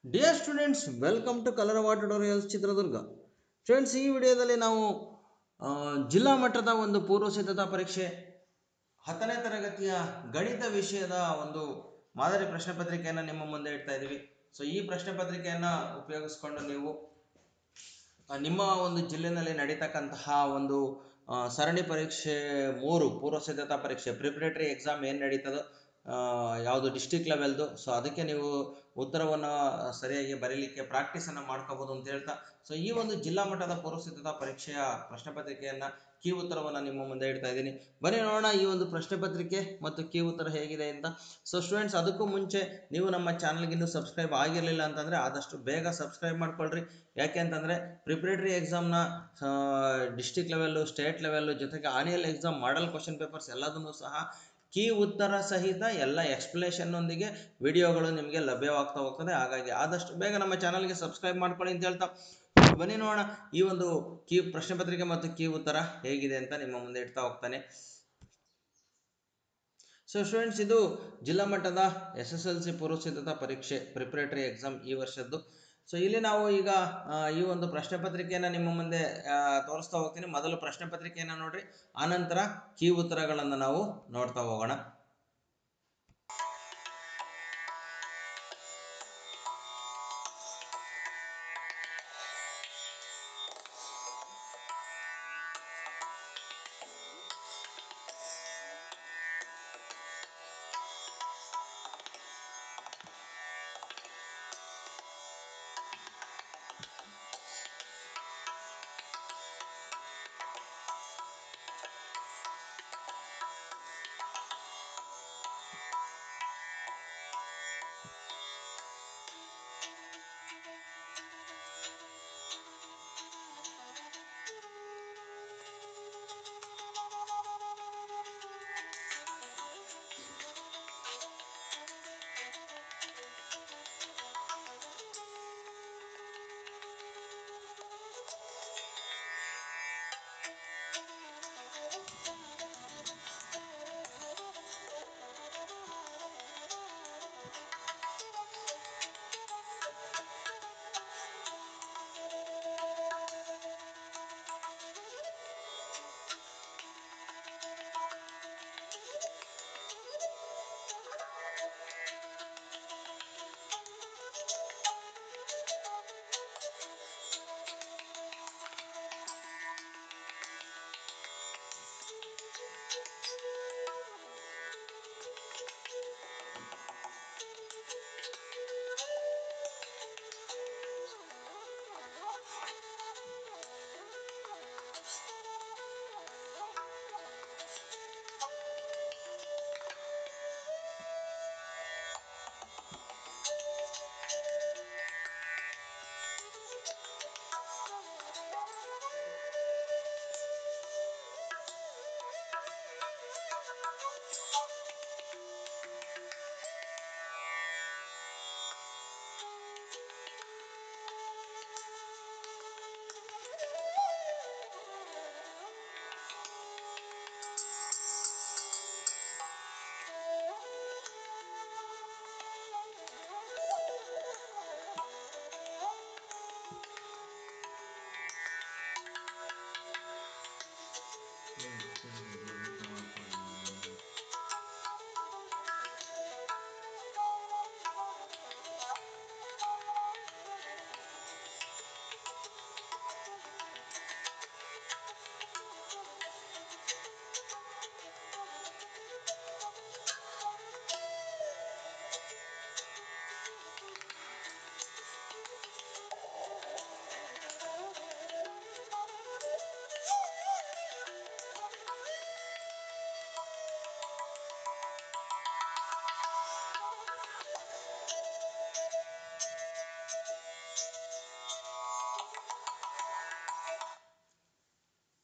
Dear students, welcome to ಕಲರವ tutorials Chitradurga. Friends, ಈ ವಿಡಿಯೋದಲ್ಲಿ ನಾವು ಜಿಲ್ಲಾ ಮಟ್ಟದ ಒಂದು ಪೂರ್ವ ಸಿದ್ಧತಾ ಪರೀಕ್ಷೆ 10ನೇ ತರಗತಿಯ ಗಣಿತ ವಿಷಯದ ಒಂದು ಮಾದರಿ ಪ್ರಶ್ನೆ ಪತ್ರಿಕೆಯನ್ನು ನಿಮ್ಮ ಮುಂದೆ ಇಡ್ತಾ ಇದ್ದೀವಿ. ಸೊ ಈ ಪ್ರಶ್ನೆ ಪತ್ರಿಕೆಯನ್ನು ಉಪಯೋಗಿಸ್ಕೊಂಡು ನೀವು ನಿಮ್ಮ ಒಂದು ಜಿಲ್ಲೆಯಲ್ಲಿ ನಡೀತಕ್ಕಂತಹ ಒಂದು ಸರಣಿ ಪರೀಕ್ಷೆ 3 ಪೂರ್ವ ಸಿದ್ಧತಾ ಪರೀಕ್ಷೆ ಪ್ರಿಪರೇಟರಿ ಎಕ್ಸಾಮ್ ಏನು ನಡೀತದೋ ಯಾವುದು ಡಿಸ್ಟಿಕ್ ಲೆವೆಲ್ದು, ಸೊ ಅದಕ್ಕೆ ನೀವು ಉತ್ತರವನ್ನು ಸರಿಯಾಗಿ ಬರೀಲಿಕ್ಕೆ ಪ್ರಾಕ್ಟೀಸನ್ನು ಮಾಡ್ಕೋಬೋದು ಅಂತ ಹೇಳ್ತಾ, ಸೊ ಈ ಒಂದು ಜಿಲ್ಲಾ ಮಟ್ಟದ ಪೂರ್ವ ಸಿದ್ಧತಾ ಪರೀಕ್ಷೆಯ ಪ್ರಶ್ನೆ ಪತ್ರಿಕೆಯನ್ನು ಕೀ ಉತ್ತರವನ್ನು ನಿಮ್ಮ ಮುಂದೆ ಇಡ್ತಾ ಇದ್ದೀನಿ. ಬನ್ನಿ ನೋಡೋಣ ಈ ಒಂದು ಪ್ರಶ್ನೆ ಪತ್ರಿಕೆ ಮತ್ತು ಕೀ ಉತ್ತರ ಹೇಗಿದೆ ಅಂತ. ಸೊ ಸ್ಟೂಡೆಂಟ್ಸ್, ಅದಕ್ಕೂ ಮುಂಚೆ ನೀವು ನಮ್ಮ ಚಾನಲ್ಗೆ ಇನ್ನೂ ಸಬ್ಸ್ಕ್ರೈಬ್ ಆಗಿರಲಿಲ್ಲ ಅಂತಂದರೆ ಆದಷ್ಟು ಬೇಗ ಸಬ್ಸ್ಕ್ರೈಬ್ ಮಾಡ್ಕೊಳ್ರಿ. ಯಾಕೆ ಅಂತಂದರೆ ಪ್ರಿಪರೇಟರಿ ಎಕ್ಸಾಮ್ನ ಡಿಸ್ಟಿಕ್ ಲೆವೆಲ್ಲು, ಸ್ಟೇಟ್ ಲೆವೆಲ್ಲು ಜೊತೆಗೆ annual exam model question papers ಎಲ್ಲದನ್ನೂ ಸಹ ಕೀ ಉತ್ತರ ಸಹಿತ ಎಲ್ಲ ಎಕ್ಸ್ಪ್ಲನೇಷನ್ನೊಂದಿಗೆ ವಿಡಿಯೋಗಳು ನಿಮಗೆ ಲಭ್ಯವಾಗ್ತಾ ಹೋಗ್ತದೆ. ಹಾಗಾಗಿ ಆದಷ್ಟು ಬೇಗ ನಮ್ಮ ಚಾನಲ್ಗೆ ಸಬ್ಸ್ಕ್ರೈಬ್ ಮಾಡ್ಕೊಳ್ಳಿ ಅಂತ ಹೇಳ್ತಾ, ಬನ್ನಿ ನೋಡೋಣ ಈ ಒಂದು ಕೀ ಪ್ರಶ್ನೆ ಪತ್ರಿಕೆ ಮತ್ತು ಕೀ ಉತ್ತರ ಹೇಗಿದೆ ಅಂತ ನಿಮ್ಮ ಮುಂದೆ ಇಡ್ತಾ ಹೋಗ್ತಾನೆ. ಸೊ ಸ್ಟೂಡೆಂಟ್ಸ್, ಇದು ಜಿಲ್ಲಾ ಮಟ್ಟದ SSLC ಪೂರ್ವ ಸಿದ್ಧತಾ ಪರೀಕ್ಷೆ ಪ್ರಿಪರೇಟರಿ ಎಕ್ಸಾಮ್ ಈ ವರ್ಷದ್ದು. ಸೊ ಇಲ್ಲಿ ನಾವು ಈಗ ಈ ಒಂದು ಪ್ರಶ್ನೆ ಪತ್ರಿಕೆಯನ್ನು ನಿಮ್ಮ ಮುಂದೆ ತೋರಿಸ್ತಾ ಹೋಗ್ತೀನಿ. ಮೊದಲು ಪ್ರಶ್ನೆ ಪತ್ರಿಕೆಯನ್ನು ನೋಡ್ರಿ, ಆನಂತರ ಕೀ ಉತ್ತರಗಳನ್ನು ನಾವು ನೋಡ್ತಾ ಹೋಗೋಣ.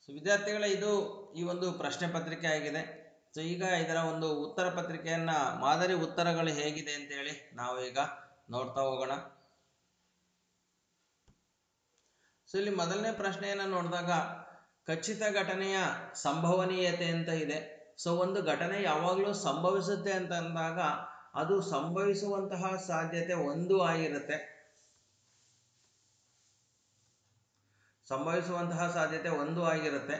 ವಿದ್ಯಾರ್ಥಿಗಳೇ, ಇದು ಈ ಒಂದು ಪ್ರಶ್ನೆ ಪತ್ರಿಕೆ ಆಗಿದೆ. ಸೊ ಈಗ ಇದರ ಒಂದು ಉತ್ತರ ಪತ್ರಿಕೆಯನ್ನ ಮಾದರಿ ಉತ್ತರಗಳು ಹೇಗಿದೆ ಅಂತೇಳಿ ನಾವು ಈಗ ನೋಡ್ತಾ ಹೋಗೋಣ. ಸೊ ಇಲ್ಲಿ ಮೊದಲನೇ ಪ್ರಶ್ನೆಯನ್ನು ನೋಡಿದಾಗ ಖಚಿತ ಘಟನೆಯ ಸಂಭವನೀಯತೆ ಅಂತ ಇದೆ. ಸೊ ಒಂದು ಘಟನೆ ಯಾವಾಗಲೂ ಸಂಭವಿಸುತ್ತೆ ಅಂತ ಅಂದಾಗ ಅದು ಸಂಭವಿಸುವಂತಹ ಸಾಧ್ಯತೆ 1 ಆಗಿರುತ್ತೆ. ಸಂಭವಿಸುವಂತಹ ಸಾಧ್ಯತೆ 1 ಆಗಿರುತ್ತೆ,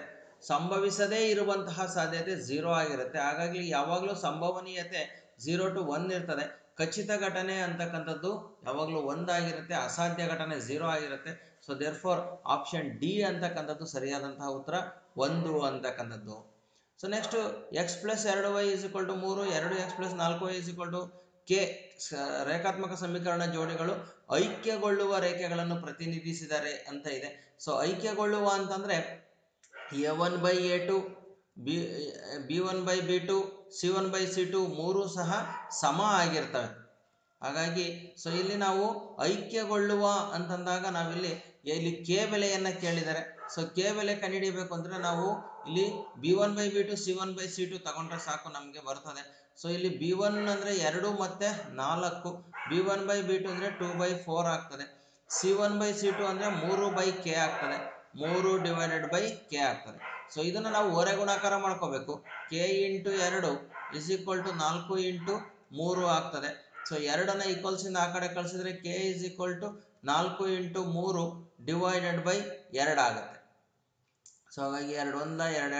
ಸಂಭವಿಸದೇ ಇರುವಂತಹ ಸಾಧ್ಯತೆ 0 ಆಗಿರುತ್ತೆ. ಹಾಗಾಗಿ ಯಾವಾಗಲೂ ಸಂಭವನೀಯತೆ 0 to 1 ಇರ್ತದೆ. ಖಚಿತ ಘಟನೆ ಅಂತಕ್ಕಂಥದ್ದು ಯಾವಾಗಲೂ 1 ಆಗಿರುತ್ತೆ, ಅಸಾಧ್ಯ ಘಟನೆ 0 ಆಗಿರುತ್ತೆ. So therefore option D ಅಂತಕ್ಕಂಥದ್ದು ಸರಿಯಾದಂತಹ ಉತ್ತರ 1 ಅಂತಕ್ಕಂಥದ್ದು. So next x plus 2y = 3, 2x + 4y = ಕೆ ರೇಖಾತ್ಮಕ ಸಮೀಕರಣ ಜೋಡಿಗಳು ಐಕ್ಯಗೊಳ್ಳುವ ರೇಖೆಗಳನ್ನು ಪ್ರತಿನಿಧಿಸಿದ್ದಾರೆ ಅಂತ ಇದೆ. ಸೊ ಐಕ್ಯಗೊಳ್ಳುವ ಅಂತಂದರೆ a1/a2, b1/b2, c1/c2 ಮೂರು ಸಹ ಸಮ ಆಗಿರ್ತವೆ. ಹಾಗಾಗಿ ಸೊ ಇಲ್ಲಿ ನಾವು ಐಕ್ಯಗೊಳ್ಳುವ ಅಂತಂದಾಗ ನಾವಿಲ್ಲಿ ಕೆ ಬೆಲೆಯನ್ನು ಕೇಳಿದ್ದಾರೆ. ಸೊ ಕೆ ಬೆಲೆ ಕಂಡುಹಿಡಿಯಬೇಕು ಅಂದರೆ ನಾವು ಇಲ್ಲಿ b1/b2, c1/c2 ತಗೊಂಡ್ರೆ ಸಾಕು, ನಮಗೆ ಬರ್ತದೆ. ಸೊ ಇಲ್ಲಿ b1 ಅಂದರೆ 2 ಮತ್ತು 4, b1/b2 ಅಂದರೆ 2/4 ಆಗ್ತದೆ, c1/c2 ಅಂದರೆ 3/k ಆಗ್ತದೆ, 3/k ಆಗ್ತದೆ. ಸೊ ಇದನ್ನು ನಾವು ಹೊರೆ ಗುಣಾಕಾರ ಮಾಡ್ಕೋಬೇಕು. k × 2 = 4 × 3 ಆಗ್ತದೆ. ಸೊ 2ನ್ನ ಈಕ್ವಲ್ಸಿಂದ ಆ ಕಡೆ ಕಳಿಸಿದ್ರೆ k = 4 × 3 / 2 ಆಗುತ್ತೆ. ಸೊ ಹಾಗಾಗಿ 2 1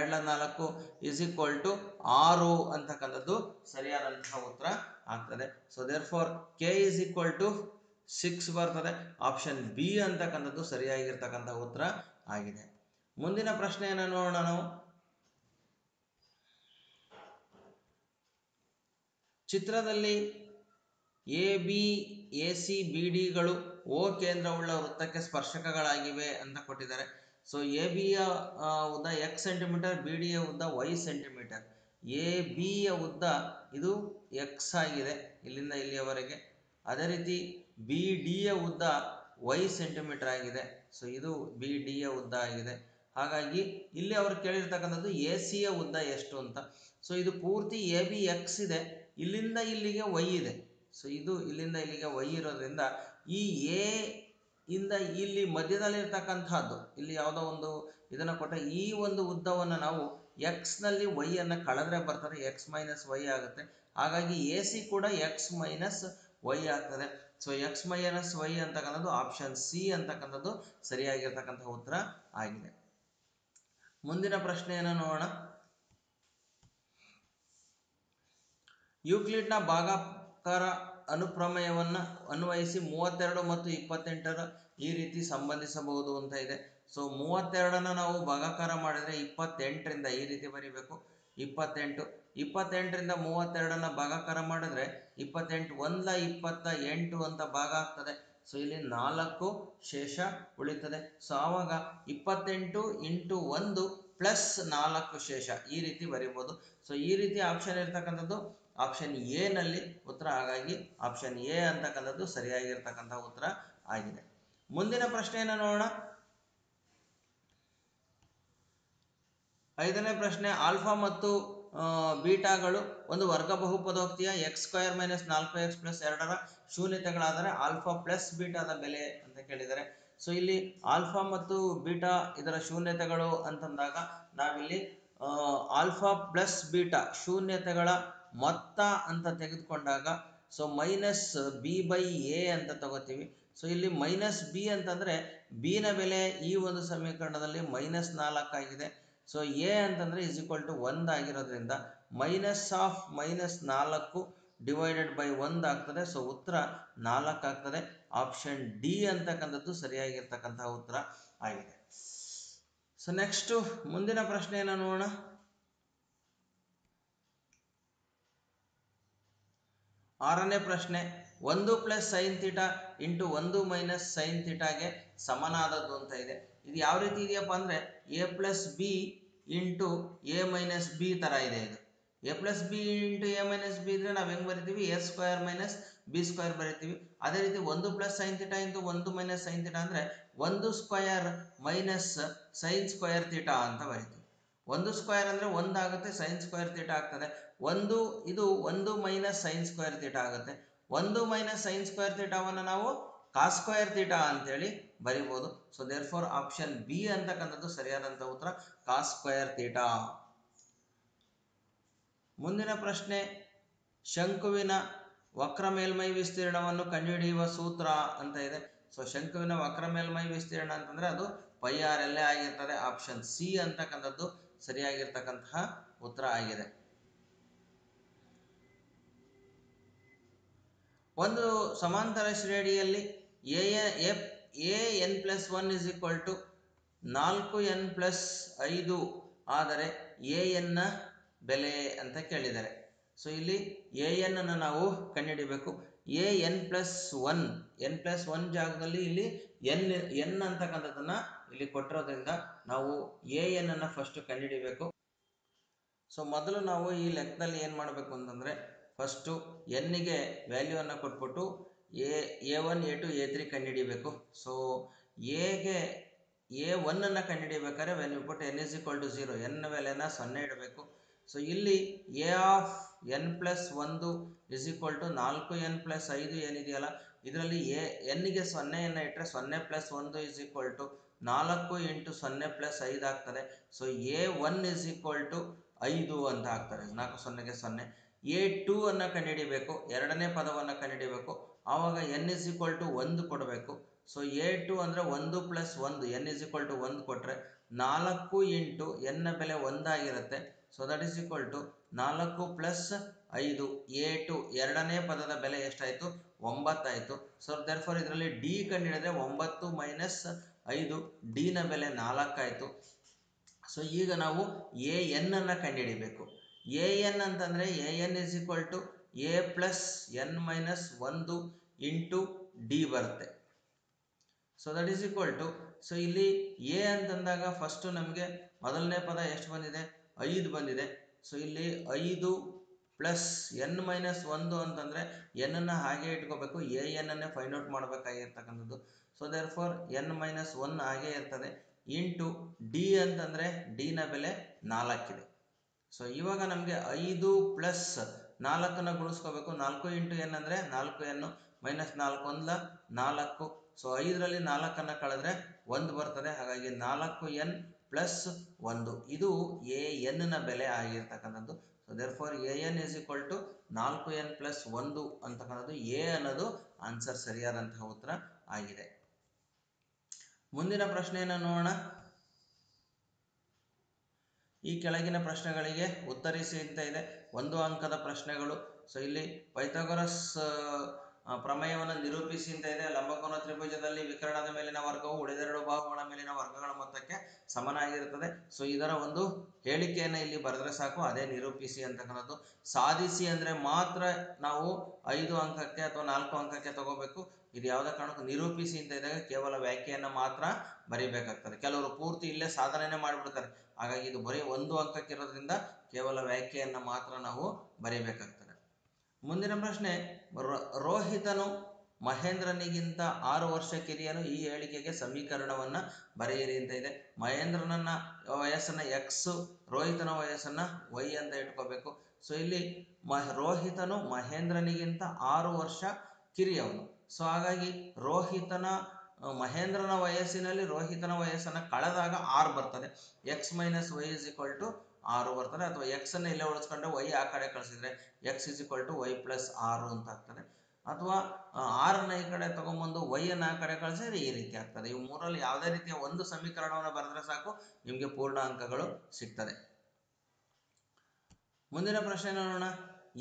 2 2 4 = 6 ಅಂತಕ್ಕಂಥದ್ದು ಸರಿಯಾದಂತಹ ಉತ್ತರ ಆಗ್ತದೆ. ಸೊ ದೇರ್ ಫಾರ್ k = 6 ಬರ್ತದೆ. ಆಪ್ಷನ್ ಬಿ ಅಂತಕ್ಕಂಥದ್ದು ಸರಿಯಾಗಿರ್ತಕ್ಕಂಥ ಉತ್ತರ ಆಗಿದೆ. ಮುಂದಿನ ಪ್ರಶ್ನೆಯನ್ನು ನೋಡೋಣ ನಾವು. ಚಿತ್ರದಲ್ಲಿ AB, AC, BDಗಳು O ಕೇಂದ್ರವುಳ್ಳ ವೃತ್ತಕ್ಕೆ ಸ್ಪರ್ಶಕಗಳಾಗಿವೆ ಅಂತ ಕೊಟ್ಟಿದ್ದಾರೆ. ಸೊ ABಯ ಉದ್ದ x ಸೆಂಟಿಮೀಟರ್, BDಯ ಉದ್ದ y ಸೆಂಟಿಮೀಟರ್. ABಯ ಉದ್ದ ಇದು x ಆಗಿದೆ ಇಲ್ಲಿಂದ ಇಲ್ಲಿಯವರೆಗೆ. ಅದೇ ರೀತಿ BDಯ ಉದ್ದ y ಸೆಂಟಿಮೀಟರ್ ಆಗಿದೆ. ಸೊ ಇದು BDಯ ಉದ್ದ ಆಗಿದೆ. ಹಾಗಾಗಿ ಇಲ್ಲಿ ಅವರು ಕೇಳಿರ್ತಕ್ಕಂಥದ್ದು ACಯ ಉದ್ದ ಎಷ್ಟು ಅಂತ. ಸೊ ಇದು ಪೂರ್ತಿ AB x ಇದೆ, ಇಲ್ಲಿಂದ ಇಲ್ಲಿಗೆ y ಇದೆ. ಸೊ ಇದು ಇಲ್ಲಿಂದ ಇಲ್ಲಿಗೆ y ಇರೋದ್ರಿಂದ ಈ ಎ ಇಂದ ಇಲ್ಲಿ ಮಧ್ಯದಲ್ಲಿರ್ತಕ್ಕಂಥದ್ದು, ಇಲ್ಲಿ ಯಾವುದೋ ಒಂದು ಇದನ್ನು ಕೊಟ್ಟ ಈ ಒಂದು ಉದ್ದವನ್ನು ನಾವು ಎಕ್ಸ್ನಲ್ಲಿ y ಅನ್ನು ಕಳೆದ್ರೆ ಬರ್ತದೆ, x - y ಆಗುತ್ತೆ. ಹಾಗಾಗಿ AC ಕೂಡ x - y ಆಗ್ತದೆ. ಸೊ x - y ಅಂತಕ್ಕಂಥದ್ದು ಆಪ್ಷನ್ ಸಿ ಅಂತಕ್ಕಂಥದ್ದು ಸರಿಯಾಗಿರ್ತಕ್ಕಂಥ ಉತ್ತರ ಆಗಿದೆ. ಮುಂದಿನ ಪ್ರಶ್ನೆಯನ್ನು ನೋಡೋಣ. ಯೂಕ್ಲಿಡ್ನ ಭಾಗಾಕಾರ ಅನುಪ್ರಮೇಯವನ್ನು ಅನ್ವಯಿಸಿ 32 ಮತ್ತು 28 ಈ ರೀತಿ ಸಂಬಂಧಿಸಬಹುದು ಅಂತ ಇದೆ. ಸೊ 32ನ್ನು ನಾವು ಭಾಗಾಕಾರ ಮಾಡಿದರೆ 28ರಿಂದ ಈ ರೀತಿ ಬರೀಬೇಕು. 28 ರಿಂದ 32ನ್ನು ಭಾಗಾಕಾರ ಮಾಡಿದ್ರೆ 28 1 28 ಅಂತ ಭಾಗ ಆಗ್ತದೆ. ಸೊ ಇಲ್ಲಿ 4 ಶೇಷ ಉಳಿತದೆ. ಸೊ ಆವಾಗ 28 × 1 + 4 ಶೇಷ ಈ ರೀತಿ ಬರೀಬೋದು. ಸೊ ಈ ರೀತಿ ಆಪ್ಷನ್ ಇರ್ತಕ್ಕಂಥದ್ದು ಆಪ್ಷನ್ ಎ ನಲ್ಲಿ ಉತ್ತರ. ಹಾಗಾಗಿ ಆಪ್ಷನ್ ಎ ಅಂತಕ್ಕಂಥದ್ದು ಸರಿಯಾಗಿರ್ತಕ್ಕಂಥ ಉತ್ತರ ಆಗಿದೆ. ಮುಂದಿನ ಪ್ರಶ್ನೆಯನ್ನು ನೋಡೋಣ. 5ನೇ ಪ್ರಶ್ನೆ. ಆಲ್ಫಾ ಮತ್ತು ಬೀಟಾಗಳು ಒಂದು ವರ್ಗ ಬಹುಪದೋಕ್ತಿಯ x² - 4x + 2ರ ಶೂನ್ಯತೆಗಳಾದರೆ ಆಲ್ಫಾ ಪ್ಲಸ್ ಬೀಟಾದ ಬೆಲೆ ಅಂತ ಕೇಳಿದ್ದಾರೆ. ಸೊ ಇಲ್ಲಿ ಆಲ್ಫಾ ಮತ್ತು ಬೀಟಾ ಇದರ ಶೂನ್ಯತೆಗಳು ಅಂತಂದಾಗ ನಾವಿಲ್ಲಿ ಆಲ್ಫಾ ಪ್ಲಸ್ ಬೀಟಾ ಶೂನ್ಯತೆಗಳ ಮೊತ್ತ ಅಂತ ತೆಗೆದುಕೊಂಡಾಗ ಸೊ -b/a ಅಂತ ತಗೋತೀವಿ. ಸೊ ಇಲ್ಲಿ -b ಅಂತಂದರೆ ಬಿನ ಬೆಲೆ ಈ ಒಂದು ಸಮೀಕರಣದಲ್ಲಿ -4 ಆಗಿದೆ. ಸೊ ಎ ಅಂತಂದರೆ = 1 ಆಗಿರೋದ್ರಿಂದ -4 / 1 ಆಗ್ತದೆ. ಸೊ ಉತ್ತರ 4 ಆಗ್ತದೆ. ಆಪ್ಷನ್ ಡಿ ಅಂತಕ್ಕಂಥದ್ದು ಸರಿಯಾಗಿರ್ತಕ್ಕಂತಹ ಉತ್ತರ ಆಗಿದೆ. ಸೊ ನೆಕ್ಸ್ಟು ಮುಂದಿನ ಪ್ರಶ್ನೆಯನ್ನು ನೋಡೋಣ. 6ನೇ ಪ್ರಶ್ನೆ. 1 + sin θ × 1 - sin θಗೆ ಸಮನಾದದ್ದು ಅಂತ ಇದೆ. ಇದು ಯಾವ ರೀತಿ ಇದೆಯಪ್ಪ ಅಂದರೆ a + b × a - b ಥರ ಇದೆ. ಇದು a + b × a - b ಇದ್ರೆ ನಾವು ಹೆಂಗೆ ಬರಿತೀವಿ, a² - b² ಬರಿತೀವಿ. ಅದೇ ರೀತಿ 1 + sin θ × 1 - sin θ ಅಂದರೆ 1² - sin² θ ಅಂತ ಬರಿತೀವಿ. 1² ಅಂದರೆ 1 ಆಗುತ್ತೆ, sin² θ ಆಗ್ತದೆ. ಇದು 1 - sin² θ ಆಗುತ್ತೆ. 1 - sin² θವನ್ನು ನಾವು cos² θ ಅಂತೇಳಿ ಬರಿಬೋದು. So therefore option B ಅಂತಕ್ಕಂಥದ್ದು ಸರಿಯಾದಂಥ ಉತ್ತರ, cos² θ. ಮುಂದಿನ ಪ್ರಶ್ನೆ. ಶಂಕುವಿನ ವಕ್ರ ಮೇಲ್ಮೈ ವಿಸ್ತೀರ್ಣವನ್ನು ಕಂಡುಹಿಡಿಯುವ ಸೂತ್ರ ಅಂತ ಇದೆ. ಸೊ ಶಂಕುವಿನ ವಕ್ರ ಮೇಲ್ಮೈ ವಿಸ್ತೀರ್ಣ ಅಂತಂದ್ರೆ ಅದು ಪೈ ಆರ್ ಎಲ್ಲೇ ಆಗಿರ್ತದೆ. ಆಪ್ಷನ್ ಸಿ ಅಂತಕ್ಕಂಥದ್ದು ಸರಿಯಾಗಿರ್ತಕ್ಕಂತಹ ಉತ್ತರ ಆಗಿದೆ. ಒಂದು ಸಮಾಂತರ ಶ್ರೇಣಿಯಲ್ಲಿ an+1 = 4n+5 ಆದರೆ an ಬೆಲೆ ಅಂತ ಕೇಳಿದ್ದಾರೆ. ಸೊ ಇಲ್ಲಿ an ಅನ್ನು ನಾವು ಕಂಡುಹಿಡಿಬೇಕು. n+1 ಜಾಗದಲ್ಲಿ ಇಲ್ಲಿ n ಅಂತಕ್ಕಂಥದ್ದನ್ನ ಇಲ್ಲಿ ಕೊಟ್ಟಿರೋದ್ರಿಂದ ನಾವು an ಅನ್ನ ಫಸ್ಟ್ ಕಂಡುಹಿಡಿಬೇಕು. ಸೊ ಮೊದಲು ನಾವು ಈ ಲೆಕ್ಕದಲ್ಲಿ ಏನು ಮಾಡಬೇಕು ಅಂತಂದರೆ, ಫಸ್ಟು ಎನ್ನಿಗೆ ವ್ಯಾಲ್ಯೂವನ್ನು ಕೊಟ್ಬಿಟ್ಟು a1 a2 a3 ಕಂಡುಹಿಡಿಬೇಕು. ಸೊ ಎಗೆ a1 ಅನ್ನು ಕಂಡುಹಿಡಿಬೇಕಾದ್ರೆ when you put n = 0 n ಬೆಲೆನ 0 ಇಡಬೇಕು. ಸೊ ಇಲ್ಲಿ an+1 = 4n+5 ಏನಿದೆಯಲ್ಲ, ಇದರಲ್ಲಿ ಎನ್ನಿಗೆ 0 ಇಟ್ಟರೆ 0 + 1 = 4 × 0 + 5 ಆಗ್ತದೆ. ಸೊ a1 = 5 ಅಂತ ಆಗ್ತದೆ. 4 0ಗೆ 0. a2 ಅನ್ನು ಕಂಡುಹಿಡಿಬೇಕು, ಎರಡನೇ ಪದವನ್ನು ಕಂಡುಹಿಡಿಬೇಕು. ಆವಾಗ n = 1 ಕೊಡಬೇಕು. ಸೊ a2 ಅಂದರೆ 1 + 1 n = 1 ಕೊಟ್ಟರೆ 4 × n ಬೆಲೆ 1 ಆಗಿರುತ್ತೆ. ಸೊ ದಟ್ ಈಸ್ = 4 + 5 a2 ಎರಡನೇ ಪದದ ಬೆಲೆ ಎಷ್ಟಾಯಿತು? 9 ಆಯಿತು. ಸೊ ದೇರ್ಫೋರ್ ಇದರಲ್ಲಿ ಡಿ ಕಂಡುಹಿಡಿದ್ರೆ 9 - 5 ಡಿ ನ ಬೆಲೆ 4 ಆಯಿತು. ಸೊ ಈಗ ನಾವು an ಅನ್ನು ಕಂಡುಹಿಡಿಬೇಕು. an ಅಂತಂದರೆ an = a + n - 1 × d ಬರುತ್ತೆ. ಸೊ ದಟ್ ಈಸ್ ಸೊ ಇಲ್ಲಿ a ಅಂತಂದಾಗ ಫಸ್ಟು ನಮಗೆ ಮೊದಲನೇ ಪದ ಎಷ್ಟು ಬಂದಿದೆ? 5 ಬಂದಿದೆ. ಸೊ ಇಲ್ಲಿ 5 + n - 1 ಅಂತಂದರೆ n ಹಾಗೆ ಇಟ್ಕೋಬೇಕು, an ಅನ್ನೇ ಫೈಂಡ್ ಔಟ್ ಮಾಡಬೇಕಾಗಿರ್ತಕ್ಕಂಥದ್ದು. ಸೊ ದೇರ್ಫೋರ್ n - 1 ಹಾಗೆ ಇರ್ತದೆ. ಇಂಟು ಡಿ ಅಂತಂದರೆ ಡಿ ನ ಬೆಲೆ 4 ಇದೆ. ಸೊ ಇವಾಗ ನಮಗೆ 5 + 4 ಗುಣಿಸ್ಕೋಬೇಕು. 4 × n ಅಂದರೆ 4n -4 1 4. ಸೊ 5ರಲ್ಲಿ 4 ಕಳೆದ್ರೆ 1 ಬರ್ತದೆ. ಹಾಗಾಗಿ 4n + 1 ಇದು an ನ ಬೆಲೆ ಆಗಿರ್ತಕ್ಕಂಥದ್ದು. ಸೊ ದೇರ್ಫೋರ್ an = 4n + 1 ಅಂತಕ್ಕಂಥದ್ದು ಎ ಅನ್ನೋದು ಆನ್ಸರ್ ಸರಿಯಾದಂತಹ ಉತ್ತರ ಆಗಿದೆ. ಮುಂದಿನ ಪ್ರಶ್ನೆಯನ್ನು ನೋಡೋಣ. ಈ ಕೆಳಗಿನ ಪ್ರಶ್ನೆಗಳಿಗೆ ಉತ್ತರಿಸಿ ಅಂತ ಇದೆ. 1 ಅಂಕದ ಪ್ರಶ್ನೆಗಳು. ಸೊ ಇಲ್ಲಿ ಪೈಥಾಗೊರಸ್ ಪ್ರಮೇಯವನ್ನು ನಿರೂಪಿಸಿ ಅಂತ ಇದೆ. ಲಂಬಕೋನ ತ್ರಿಭುಜದಲ್ಲಿ ವಿಕರ್ಣದ ಮೇಲಿನ ವರ್ಗವು ಉಳಿದೆರಡು ಬಾಹುಗಳ ಮೇಲಿನ ವರ್ಗಗಳ ಮೊತ್ತಕ್ಕೆ ಸಮನಾಗಿರುತ್ತದೆ. ಸೊ ಇದರ ಒಂದು ಹೇಳಿಕೆಯನ್ನು ಇಲ್ಲಿ ಬರೆದ್ರೆ ಸಾಕು, ಅದೇ ನಿರೂಪಿಸಿ ಅಂತಕ್ಕಂಥದ್ದು. ಸಾಧಿಸಿ ಅಂದರೆ ಮಾತ್ರ ನಾವು 5 ಅಂಕಕ್ಕೆ ಅಥವಾ 4 ಅಂಕಕ್ಕೆ ತಗೋಬೇಕು. ಇದು ಯಾವುದೇ ಕಾರಣಕ್ಕೂ ನಿರೂಪಿಸಿ ಅಂತ ಇದ್ದಾಗ ಕೇವಲ ವ್ಯಾಖ್ಯೆಯನ್ನು ಮಾತ್ರ ಬರೀಬೇಕಾಗ್ತದೆ. ಕೆಲವರು ಪೂರ್ತಿ ಇಲ್ಲೇ ಸಾಧನೆನೇ ಮಾಡಿಬಿಡ್ತಾರೆ. ಹಾಗಾಗಿ ಇದು ಬರೀ 1 ಅಂಕಕ್ಕೆ ಇರೋದ್ರಿಂದ ಕೇವಲ ವ್ಯಾಖ್ಯೆಯನ್ನು ಮಾತ್ರ ನಾವು ಬರೀಬೇಕಾಗ್ತದೆ. ಮುಂದಿನ ಪ್ರಶ್ನೆ, ರೋಹಿತನು ಮಹೇಂದ್ರನಿಗಿಂತ 6 ವರ್ಷ ಕಿರಿಯನು. ಈ ಹೇಳಿಕೆಗೆ ಸಮೀಕರಣವನ್ನು ಬರೆಯಿರಿ ಅಂತ ಇದೆ. ಮಹೇಂದ್ರನ ವಯಸ್ಸನ್ನು x, ರೋಹಿತನ ವಯಸ್ಸನ್ನು y ಅಂತ ಇಟ್ಕೋಬೇಕು. ಸೊ ಇಲ್ಲಿ ರೋಹಿತನು ಮಹೇಂದ್ರನಿಗಿಂತ 6 ವರ್ಷ ಕಿರಿಯವನು. ಸೊ ಹಾಗಾಗಿ ಮಹೇಂದ್ರನ ವಯಸ್ಸಿನಲ್ಲಿ ರೋಹಿತನ ವಯಸ್ಸನ್ನು ಕಳೆದಾಗ 6 ಬರ್ತದೆ. x - y = 6 ಬರ್ತದೆ. ಅಥವಾ x ಅನ್ನು ಇಲ್ಲೇ ಉಳಿಸ್ಕೊಂಡ್ರೆ y ಆ ಕಡೆ ಕಳಿಸಿದ್ರೆ x = y + 6 ಅಂತ ಆಗ್ತದೆ. ಅಥವಾ 6ನ್ನ ಈ ಕಡೆ ತಗೊಂಬಂದು y ಅನ್ನು ಆ ಕಡೆ ಕಳಿಸಿದ್ರೆ ಈ ರೀತಿ ಆಗ್ತದೆ. ಇವು ಮೂರಲ್ಲಿ ಯಾವುದೇ ರೀತಿಯ ಒಂದು ಸಮೀಕರಣವನ್ನು ಬರೆದ್ರೆ ಸಾಕು, ನಿಮಗೆ ಪೂರ್ಣ ಅಂಕಗಳು ಸಿಗ್ತದೆ. ಮುಂದಿನ ಪ್ರಶ್ನೆ ನೋಡೋಣ.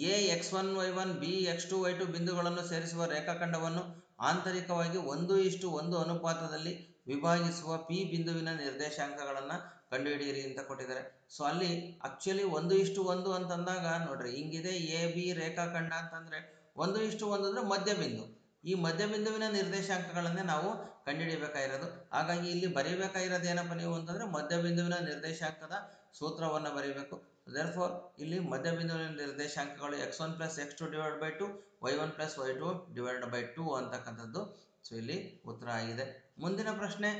a x1 y1 b x2 y2 ಬಿಂದುಗಳನ್ನು ಸೇರಿಸುವ ರೇಖಾಖಂಡವನ್ನು ಆಂತರಿಕವಾಗಿ 1:1 ಅನುಪಾತದಲ್ಲಿ ವಿಭಾಗಿಸುವ p ಬಿಂದುವಿನ ನಿರ್ದೇಶಾಂಕಗಳನ್ನು ಕಂಡುಹಿಡಿಯಿರಿ ಅಂತ ಕೊಟ್ಟಿದ್ದಾರೆ. ಸೊ ಅಲ್ಲಿ ಆಕ್ಚುಲಿ 1:1 ಅಂತಂದಾಗ ನೋಡ್ರಿ, ಹಿಂಗಿದೆ ಎ ಬಿ ರೇಖಾಖಂಡ ಅಂತಂದ್ರೆ 1:1 ಅಂದ್ರೆ ಮಧ್ಯಬಿಂದು. ಈ ಮಧ್ಯಬಿಂದುವಿನ ನಿರ್ದೇಶಾಂಕಗಳನ್ನೇ ನಾವು ಕಂಡುಹಿಡಿಯಬೇಕಾಗಿರೋದು. ಹಾಗಾಗಿ ಇಲ್ಲಿ ಬರೀಬೇಕಾಗಿರೋದು ಏನಪ್ಪ ನೀವು ಅಂತಂದ್ರೆ ಮಧ್ಯಬಿಂದುವಿನ ನಿರ್ದೇಶಾಂಕದ ಸೂತ್ರವನ್ನು ಬರೀಬೇಕು. ದೇರ್ಫೋರ್ ಇಲ್ಲಿ ಮಧ್ಯಬಿಂದುವಿನ ನಿರ್ದೇಶಾಂಕಗಳು x1 + x2 / 2 y1 + y2 / 2 ಅಂತಕ್ಕಂಥದ್ದು. ಸೊ ಇಲ್ಲಿ ಉತ್ತರ ಆಗಿದೆ. ಮುಂದಿನ ಪ್ರಶ್ನೆ,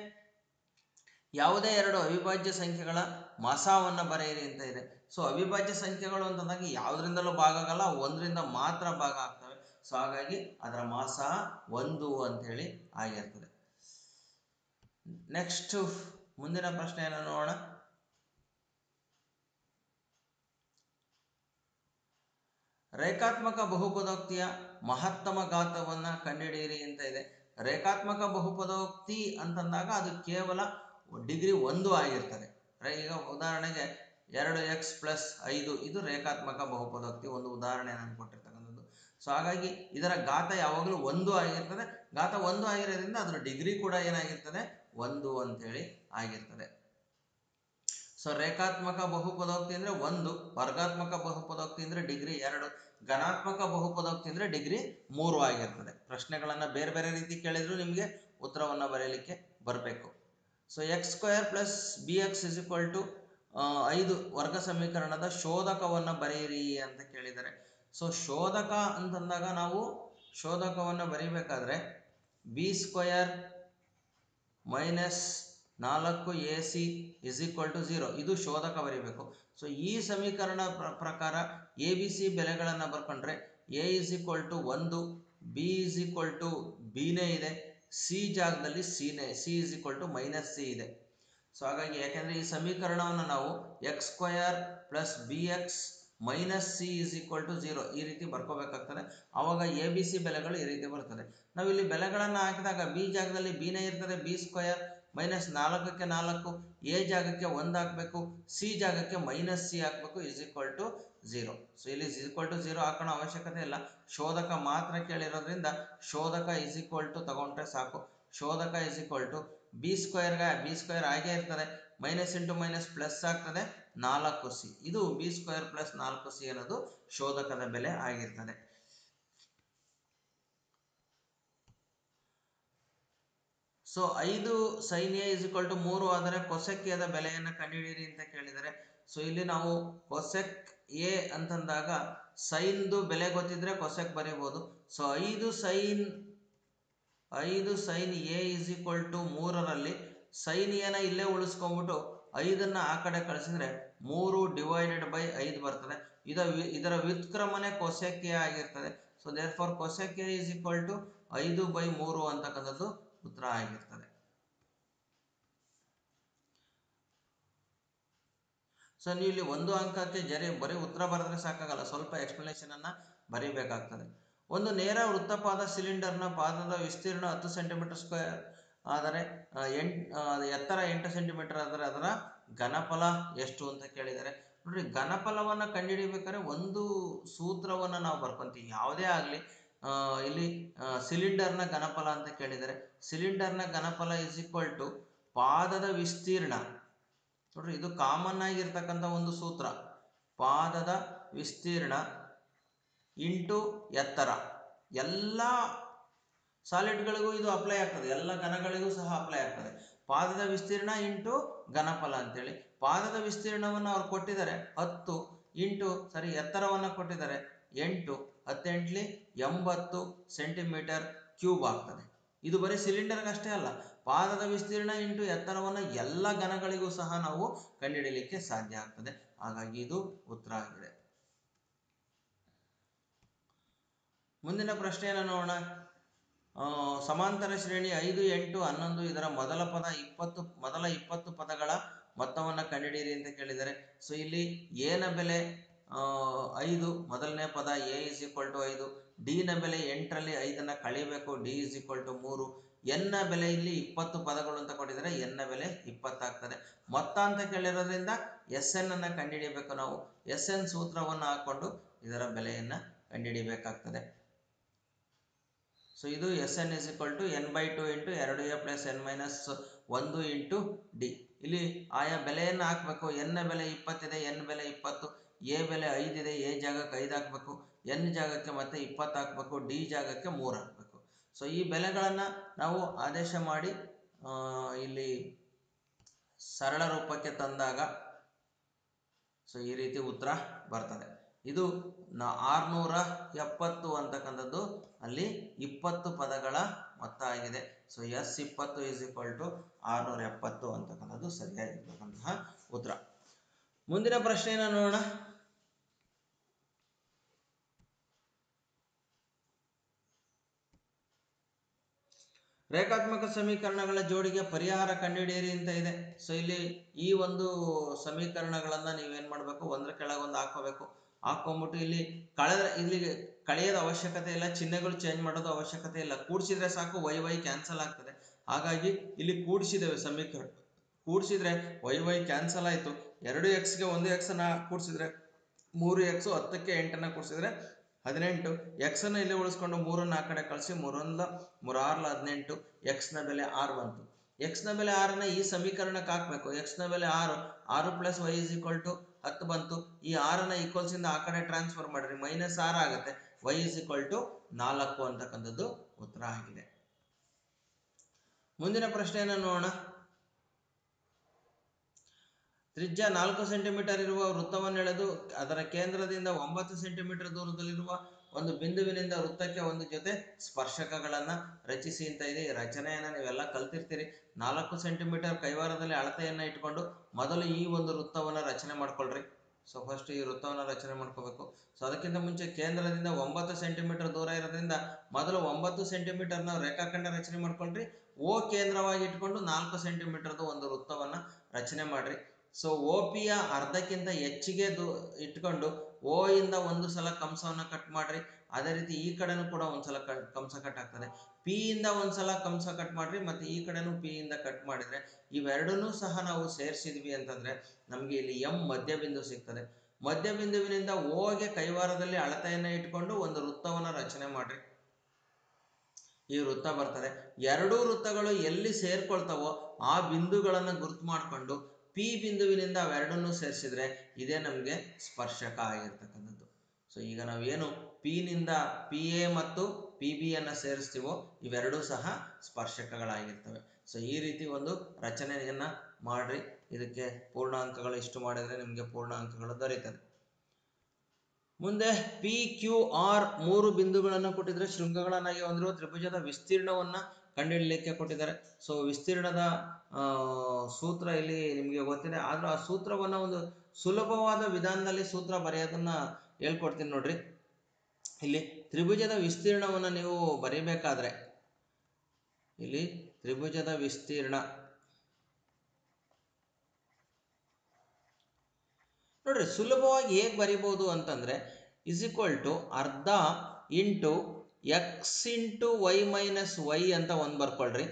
ಯಾವುದೇ ಎರಡು ಅವಿಭಾಜ್ಯ ಸಂಖ್ಯೆಗಳ ಮಸಾವನ್ನು ಬರೆಯಿರಿ ಅಂತ ಇದೆ. ಸೊ ಅವಿಭಾಜ್ಯ ಸಂಖ್ಯೆಗಳು ಅಂತಂದಾಗ ಯಾವುದರಿಂದಲೂ ಭಾಗ ಆಗಲ್ಲ, 1ರಿಂದ ಮಾತ್ರ ಭಾಗ ಆಗ್ತವೆ. ಸೊ ಹಾಗಾಗಿ ಅದರ ಮಾಸ 1 ಅಂತೇಳಿ ಆಗಿರ್ತದೆ. ನೆಕ್ಸ್ಟ್ ಮುಂದಿನ ಪ್ರಶ್ನೆಯನ್ನು ನೋಡೋಣ. ರೇಖಾತ್ಮಕ ಬಹುಪದೋಕ್ತಿಯ ಮಹತ್ತಮ ಘಾತವನ್ನು ಕಂಡುಹಿಡಿಯಿರಿ ಅಂತ ಇದೆ. ರೇಖಾತ್ಮಕ ಬಹುಪದೋಕ್ತಿ ಅಂತಂದಾಗ ಅದು ಕೇವಲ ಡಿಗ್ರಿ 1 ಆಗಿರ್ತದೆ. ಈಗ ಉದಾಹರಣೆಗೆ 2x+5 ಇದು ರೇಖಾತ್ಮಕ ಬಹುಪದೋಕ್ತಿ ಒಂದು ಉದಾಹರಣೆ ನಾನು ಕೊಟ್ಟಿರ್ತಕ್ಕಂಥದ್ದು. ಸೊ ಹಾಗಾಗಿ ಇದರ ಘಾತ ಯಾವಾಗಲೂ 1 ಆಗಿರ್ತದೆ. ಘಾತ 1 ಆಗಿರೋದ್ರಿಂದ ಅದರ ಡಿಗ್ರಿ ಕೂಡ ಏನಾಗಿರ್ತದೆ 1 ಅಂತೇಳಿ ಆಗಿರ್ತದೆ. ಸೊ ರೇಖಾತ್ಮಕ ಬಹುಪದೋಕ್ತಿ ಅಂದರೆ 1, ವರ್ಗಾತ್ಮಕ ಬಹುಪದೋಕ್ತಿ ಅಂದರೆ ಡಿಗ್ರಿ 2, ಘನಾತ್ಮಕ ಬಹುಪದೋಕ್ತಿ ಅಂದರೆ ಡಿಗ್ರಿ 3 ಆಗಿರ್ತದೆ. ಪ್ರಶ್ನೆಗಳನ್ನು ಬೇರೆ ಬೇರೆ ರೀತಿ ಕೇಳಿದ್ರು ನಿಮಗೆ ಉತ್ತರವನ್ನು ಬರೆಯಲಿಕ್ಕೆ ಬರಬೇಕು. ಸೊ x² + bx = 5 ವರ್ಗ ಸಮೀಕರಣದ ಶೋಧಕವನ್ನು ಬರೆಯಿರಿ ಅಂತ ಕೇಳಿದ್ದಾರೆ. ಸೊ ಶೋಧಕ ಅಂತಂದಾಗ ನಾವು ಶೋಧಕವನ್ನು ಬರೀಬೇಕಾದ್ರೆ b² - 4ac = 0 ಇದು ಶೋಧಕ ಬರೀಬೇಕು. ಸೊ ಈ ಸಮೀಕರಣ ಪ್ರಕಾರ ಎ ಬಿ ಸಿ ಬೆಲೆಗಳನ್ನು ಬರ್ಕೊಂಡ್ರೆ a = 1, b = bನೇ ಇದೆ, ಸಿ ಜಾಗದಲ್ಲಿ c = -c ಇದೆ. ಸೊ ಹಾಗಾಗಿ ಯಾಕೆಂದರೆ ಈ ಸಮೀಕರಣವನ್ನು ನಾವು x² + bx - c = 0 ಈ ರೀತಿ ಬರ್ಕೋಬೇಕಾಗ್ತದೆ. ಆವಾಗ ಎ ಬಿ ಸಿ ಬೆಲೆಗಳು ಈ ರೀತಿ ಬರ್ತದೆ. ನಾವು ಇಲ್ಲಿ ಬೆಲೆಗಳನ್ನು ಹಾಕಿದಾಗ ಬಿ ಜಾಗದಲ್ಲಿ ಬಿನೇ ಇರ್ತದೆ, b² - 4ಕ್ಕೆ 4, ಎ ಜಾಗಕ್ಕೆ 1 ಹಾಕಬೇಕು, ಸಿ ಜಾಗಕ್ಕೆ -c ಹಾಕಬೇಕು, = 0. ಸೊ ಇಲ್ಲಿ = 0 ಹಾಕೋಣ ಅವಶ್ಯಕತೆ ಇಲ್ಲ, ಶೋಧಕ ಮಾತ್ರ ಕೇಳಿರೋದ್ರಿಂದ ಶೋಧಕ = ತಗೊಂಡ್ರೆ ಸಾಕು. ಶೋಧಕ b² ಹಾಗೇ ಇರ್ತದೆ, ಮೈನಸ್ ಇಂಟು ಮೈನಸ್ ಪ್ಲಸ್ ಆಗ್ತದೆ 4c. ಇದು b² + 4c ಅನ್ನೋದು ಶೋಧಕದ ಬೆಲೆ ಆಗಿರ್ತದೆ. ಸೊ 5 sin a = 3 ಆದರೆ ಕೊಸೆಕ್ ಎ ದ ಬೆಲೆಯನ್ನು ಕಂಡುಹಿಡಿಯಿರಿ ಅಂತ ಕೇಳಿದರೆ. ಸೊ ಇಲ್ಲಿ ನಾವು ಕೊಸೆಕ್ ಎ ಅಂತಂದಾಗ ಸೈನ್ದು ಬೆಲೆ ಗೊತ್ತಿದ್ರೆ ಕೊಸೆಕ್ ಬರೀಬೋದು. ಸೊ 5 sin a = 3ರಲ್ಲಿ ಸೈನ್ ಎನ ಇಲ್ಲೇ ಉಳಿಸ್ಕೊಂಡ್ಬಿಟ್ಟು 5ನ್ನು ಆ ಕಡೆ ಕಳಿಸಿದ್ರೆ 3/5 ಬರ್ತದೆ. ಇದರ ವ್ಯುತ್ಕ್ರಮಣೆ ಕೊಸೆಕ್ ಎ ಆಗಿರ್ತದೆ. ಸೊ ದೇರ್ಫೋರ್ ಕೊಸೆಕ್ ಎ = 5/3 ಅಂತಕ್ಕಂಥದ್ದು ಉತ್ತರ ಆಗಿರ್ತದೆ. ಸೊ ನೀವು ಇಲ್ಲಿ 1 ಅಂಕಕ್ಕೆ ಬರೀ ಉತ್ತರ ಬರೆದ್ರೆ ಸಾಕಾಗಲ್ಲ, ಸ್ವಲ್ಪ ಎಕ್ಸ್ಪ್ಲನೇಷನ್ ಅನ್ನ ಬರೀಬೇಕಾಗ್ತದೆ. ಒಂದು ನೇರ ವೃತ್ತಪಾದ ಸಿಲಿಂಡರ್ನ ಪಾದದ ವಿಸ್ತೀರ್ಣ 10 cm² ಆದರೆ ಎತ್ತರ 8 cm ಆದರೆ ಅದರ ಘನಫಲ ಎಷ್ಟು ಅಂತ ಕೇಳಿದ್ದಾರೆ. ನೋಡ್ರಿ, ಘನಫಲವನ್ನು ಕಂಡುಹಿಡಿಬೇಕಾದ್ರೆ ಒಂದು ಸೂತ್ರವನ್ನು ನಾವು ಬರ್ಕೊಂತೀವಿ. ಯಾವುದೇ ಆಗಲಿ, ಇಲ್ಲಿ ಸಿಲಿಂಡರ್ನ ಘನಫಲ ಅಂತ ಕೇಳಿದರೆ ಸಿಲಿಂಡರ್ನ ಘನಫಲ = ಪಾದದ ವಿಸ್ತೀರ್ಣ. ನೋಡ್ರಿ, ಇದು ಕಾಮನ್ ಆಗಿರ್ತಕ್ಕಂಥ ಒಂದು ಸೂತ್ರ. ಪಾದದ ವಿಸ್ತೀರ್ಣ ಇಂಟು ಎತ್ತರ. ಎಲ್ಲ ಸಾಲಿಡ್ಗಳಿಗೂ ಇದು ಅಪ್ಲೈ ಆಗ್ತದೆ, ಎಲ್ಲ ಘನಗಳಿಗೂ ಸಹ ಅಪ್ಲೈ ಆಗ್ತದೆ. ಪಾದದ ವಿಸ್ತೀರ್ಣ ಇಂಟು ಘನಫಲ ಅಂತೇಳಿ. ಪಾದದ ವಿಸ್ತೀರ್ಣವನ್ನು ಅವ್ರು ಕೊಟ್ಟಿದ್ದಾರೆ 10 ಇಂಟು ಎತ್ತರವನ್ನು ಕೊಟ್ಟಿದ್ದಾರೆ 8, 10 80 cm³ ಆಗ್ತದೆ. ಇದು ಬರೀ ಸಿಲಿಂಡರ್ಗೆ ಅಷ್ಟೇ ಅಲ್ಲ, ಪಾದದ ವಿಸ್ತೀರ್ಣ ಇಂಟು ಎತ್ತರವನ್ನು ಎಲ್ಲ ಘನಗಳಿಗೂ ಸಹ ನಾವು ಕಂಡುಹಿಡಿಯಲಿಕ್ಕೆ ಸಾಧ್ಯ ಆಗ್ತದೆ. ಹಾಗಾಗಿ ಇದು ಉತ್ತರ ಆಗಿದೆ. ಮುಂದಿನ ಪ್ರಶ್ನೆಯನ್ನು ನೋಡೋಣ. ಸಮಾಂತರ ಶ್ರೇಣಿ 5, 8, 11 ಇದರ ಮೊದಲ 20 ಪದಗಳ ಮೊತ್ತವನ್ನು ಕಂಡುಹಿಡಿಯಿರಿ ಅಂತ ಕೇಳಿದರೆ. ಸೊ ಇಲ್ಲಿ ಎ ನ ಬೆಲೆ 5, ಮೊದಲನೇ ಪದ a = 5, ಡಿ ನ ಬೆಲೆ 8ರಲ್ಲಿ 5ನ್ನು ಕಳಿಬೇಕು, d = 3, ಎನ್ ನ ಬೆಲೆ ಇಲ್ಲಿ 20 ಪದಗಳು ಅಂತ ಕೊಟ್ಟಿದ್ದಾರೆ, ಎನ್ ನ ಬೆಲೆ 20 ಆಗ್ತದೆ. ಮೊತ್ತ ಅಂತ ಕೇಳಿರೋದ್ರಿಂದ SN ಅನ್ನು ಕಂಡುಹಿಡಿಯಬೇಕು. ನಾವು SN ಸೂತ್ರವನ್ನು ಹಾಕೊಂಡು ಇದರ ಬೆಲೆಯನ್ನು ಕಂಡುಹಿಡಿಯಬೇಕಾಗ್ತದೆ. ಸೊ ಇದು SN = n/2 × 2a + n - 1 × d. ಇಲ್ಲಿ ಆಯಾ ಬೆಲೆಯನ್ನು ಹಾಕಬೇಕು. ಎನ್ ನ ಬೆಲೆ 20 ಇದೆ, ಎನ್ ಬೆಲೆ 20, ಎ ಬೆಲೆ 5 ಇದೆ, ಎ ಜಾಗಕ್ಕೆ 5 ಹಾಕಬೇಕು, ಎನ್ ಜಾಗಕ್ಕೆ ಮತ್ತೆ 20 ಹಾಕಬೇಕು, ಡಿ ಜಾಗಕ್ಕೆ 3 ಹಾಕಬೇಕು. ಸೊ ಈ ಬೆಲೆಗಳನ್ನು ನಾವು ಆದೇಶ ಮಾಡಿ ಇಲ್ಲಿ ಸರಳ ರೂಪಕ್ಕೆ ತಂದಾಗ ಸೊ ಈ ರೀತಿ ಉತ್ತರ ಬರ್ತದೆ. ಇದು 670 ಅಂತಕ್ಕಂಥದ್ದು ಅಲ್ಲಿ 20 ಪದಗಳ ಮೊತ್ತ ಆಗಿದೆ. ಸೊ S20 = 670 ಅಂತಕ್ಕಂಥದ್ದು ಸರಿಯಾಗಿರ್ತಕ್ಕಂತಹ ಉತ್ತರ. ಮುಂದಿನ ಪ್ರಶ್ನೆಯನ್ನು ನೋಡೋಣ. ರೇಖಾತ್ಮಕ ಸಮೀಕರಣಗಳ ಜೋಡಿಗೆ ಪರಿಹಾರ ಕಂಡುಹಿಡಿಯಿರಿ ಅಂತ ಇದೆ. ಸೊ ಇಲ್ಲಿ ಈ ಒಂದು ಸಮೀಕರಣಗಳನ್ನು ನೀವೇನು ಮಾಡಬೇಕು, ಒಂದರ ಕೆಳಗೆ ಒಂದು ಹಾಕೋಬೇಕು. ಹಾಕೊಂಡ್ಬಿಟ್ಟು ಇಲ್ಲಿ ಕಳೆಯೋದ ಅವಶ್ಯಕತೆ ಇಲ್ಲ, ಚಿಹ್ನೆಗಳು ಚೇಂಜ್ ಮಾಡೋದು ಅವಶ್ಯಕತೆ ಇಲ್ಲ. ಕೂಡಿಸಿದ್ರೆ ಸಾಕು, ವೈ ಕ್ಯಾನ್ಸಲ್ ಆಗ್ತದೆ. ಹಾಗಾಗಿ ಇಲ್ಲಿ ಕೂಡಿಸಿದ್ದೇವೆ ಸಮೀಕರಣ. ಕೂಡಿಸಿದ್ರೆ ವೈ ಕ್ಯಾನ್ಸಲ್ ಆಯಿತು. 2x ಗೆ 1x ಕೂಡಿಸಿದ್ರೆ 3x, 10ಕ್ಕೆ 8 ಕೂಡಿಸಿದ್ರೆ 18. ಎಕ್ಸನ್ನು ಇಲ್ಲಿ ಉಳಿಸ್ಕೊಂಡು 3 ಆ ಕಡೆ ಕಳಿಸಿ, 3 3 6 18. ಎಕ್ಸ್ನ ಬೆಲೆ 6 ಬಂತು. ಎಕ್ಸ್ನ ಬೆಲೆ 6 ಈ ಸಮೀಕರಣಕ್ಕೆ ಹಾಕಬೇಕು. ಎಕ್ಸ್ನ ಬೆಲೆ 6, 6 + y = 10 ಬಂತು. ಈ 6 ಈಕ್ವಲ್ಸಿಂದ ಆ ಕಡೆ ಟ್ರಾನ್ಸ್ಫರ್ ಮಾಡಿರಿ, -6 ಆಗುತ್ತೆ. y = 4 ಅಂತಕ್ಕಂಥದ್ದು ಉತ್ತರ ಆಗಿದೆ. ಮುಂದಿನ ಪ್ರಶ್ನೆಯನ್ನು ನೋಡೋಣ. ತ್ರಿಜ್ಯ 4 ಸೆಂಟಿಮೀಟರ್ ಇರುವ ವೃತ್ತವನ್ನು ಎಳೆದು ಅದರ ಕೇಂದ್ರದಿಂದ 9 ಸೆಂಟಿಮೀಟರ್ ದೂರದಲ್ಲಿರುವ ಒಂದು ಬಿಂದುವಿನಿಂದ ವೃತ್ತಕ್ಕೆ ಒಂದು ಜೊತೆ ಸ್ಪರ್ಶಕಗಳನ್ನು ರಚಿಸಿ ಅಂತ ಇದೆ. ಈ ರಚನೆಯನ್ನು ನೀವೆಲ್ಲ ಕಲ್ತಿರ್ತೀರಿ. 4 ಸೆಂಟಿಮೀಟರ್ ಕೈವಾರದಲ್ಲಿ ಅಳತೆಯನ್ನು ಇಟ್ಕೊಂಡು ಮೊದಲು ಈ ಒಂದು ವೃತ್ತವನ್ನು ರಚನೆ ಮಾಡ್ಕೊಳ್ರಿ. ಸೊ ಫಸ್ಟ್ ಈ ವೃತ್ತವನ್ನು ರಚನೆ ಮಾಡ್ಕೋಬೇಕು. ಸೊ ಅದಕ್ಕಿಂತ ಮುಂಚೆ ಕೇಂದ್ರದಿಂದ 9 ಸೆಂಟಿಮೀಟರ್ ದೂರ ಇರೋದ್ರಿಂದ ಮೊದಲು 9 ಸೆಂಟಿಮೀಟರ್ನ ರೇಖಾಖಂಡ ರಚನೆ ಮಾಡ್ಕೊಳ್ರಿ. ಓ ಕೇಂದ್ರವಾಗಿ ಇಟ್ಕೊಂಡು 4 ಸೆಂಟಿಮೀಟರ್ದು ಒಂದು ವೃತ್ತವನ್ನು ರಚನೆ ಮಾಡ್ರಿ. ಸೊ ಒ ಪಿಯ ಅರ್ಧಕ್ಕಿಂತ ಹೆಚ್ಚಿಗೆ ಇಟ್ಕೊಂಡು ಓ ಇಂದ ಒಂದು ಸಲ ಕಂಸವನ್ನು ಕಟ್ ಮಾಡ್ರಿ. ಅದೇ ರೀತಿ ಈ ಕಡೆನೂ ಕೂಡ ಒಂದ್ಸಲ ಕಂಸ ಕಟ್ ಆಗ್ತದೆ. ಪಿ ಇಂದ ಒಂದ್ಸಲ ಕಂಸ ಕಟ್ ಮಾಡ್ರಿ, ಮತ್ತೆ ಈ ಕಡೆನೂ ಪಿ ಇಂದ ಕಟ್ ಮಾಡಿದ್ರೆ ಇವೆರಡನ್ನೂ ಸಹ ನಾವು ಸೇರಿಸಿದ್ವಿ ಅಂತಂದ್ರೆ ನಮಗೆ ಇಲ್ಲಿ ಎಂ ಮಧ್ಯಬಿಂದು ಸಿಗ್ತದೆ. ಮಧ್ಯಬಿಂದುವಿನಿಂದ ಓಗೆ ಕೈವಾರದಲ್ಲಿ ಅಳತೆಯನ್ನು ಇಟ್ಕೊಂಡು ಒಂದು ವೃತ್ತವನ್ನು ರಚನೆ ಮಾಡ್ರಿ. ಈ ವೃತ್ತ ಬರ್ತದೆ. ಎರಡೂ ವೃತ್ತಗಳು ಎಲ್ಲಿ ಸೇರ್ಕೊಳ್ತಾವೋ ಆ ಬಿಂದುಗಳನ್ನು ಗುರುತು ಮಾಡಿಕೊಂಡು ಪಿ ಬಿಂದುವಿನಿಂದ ಅವೆರಡನ್ನೂ ಸೇರಿಸಿದ್ರೆ ಇದೇ ನಮಗೆ ಸ್ಪರ್ಶಕ ಆಗಿರ್ತಕ್ಕಂಥದ್ದು. ಸೊ ಈಗ ನಾವೇನು ಪಿ ನಿಂದ ಪಿ ಎ ಮತ್ತು ಪಿ ಬಿ ಅನ್ನು ಸೇರಿಸ್ತೀವೋ ಇವೆರಡೂ ಸಹ ಸ್ಪರ್ಶಕಗಳಾಗಿರ್ತವೆ. ಸೊ ಈ ರೀತಿ ಒಂದು ರಚನೆಯನ್ನು ಮಾಡ್ರಿ. ಇದಕ್ಕೆ ಪೂರ್ಣಾಂಕಗಳು ಇಷ್ಟು ಮಾಡಿದರೆ ನಿಮಗೆ ಪೂರ್ಣಾಂಕಗಳು ದೊರೀತದೆ. ಮುಂದೆ ಪಿ ಕ್ಯೂ ಆರ್ 3 ಬಿಂದುಗಳನ್ನು ಕೊಟ್ಟಿದ್ರೆ ಶೃಂಗಗಳನ್ನಾಗಿ ಹೊಂದಿರುವ ತ್ರಿಭುಜದ ವಿಸ್ತೀರ್ಣವನ್ನು ಕಂಡುಹಿಡಲಿಕ್ಕೆ ಕೊಟ್ಟಿದ್ದಾರೆ. ಸೊ ವಿಸ್ತೀರ್ಣದ ಸೂತ್ರ ಇಲ್ಲಿ ನಿಮಗೆ ಗೊತ್ತಿದೆ, ಆದ್ರೆ ಆ ಸೂತ್ರವನ್ನು ಒಂದು ಸುಲಭವಾದ ವಿಧಾನದಲ್ಲಿ ಸೂತ್ರ ಬರೆಯೋದನ್ನ ಹೇಳ್ಕೊಡ್ತೀನಿ ನೋಡ್ರಿ. ಇಲ್ಲಿ ತ್ರಿಭುಜದ ವಿಸ್ತೀರ್ಣವನ್ನು ನೀವು ಬರೀಬೇಕಾದ್ರೆ ಇಲ್ಲಿ ತ್ರಿಭುಜದ ವಿಸ್ತೀರ್ಣ ನೋಡ್ರಿ ಸುಲಭವಾಗಿ ಹೇಗೆ ಬರಿಬಹುದು ಅಂತಂದ್ರೆ = ಅರ್ಧ into x into y minus y ಅಂತ ಒಂದು ಬರ್ಕೊಳ್ರಿ.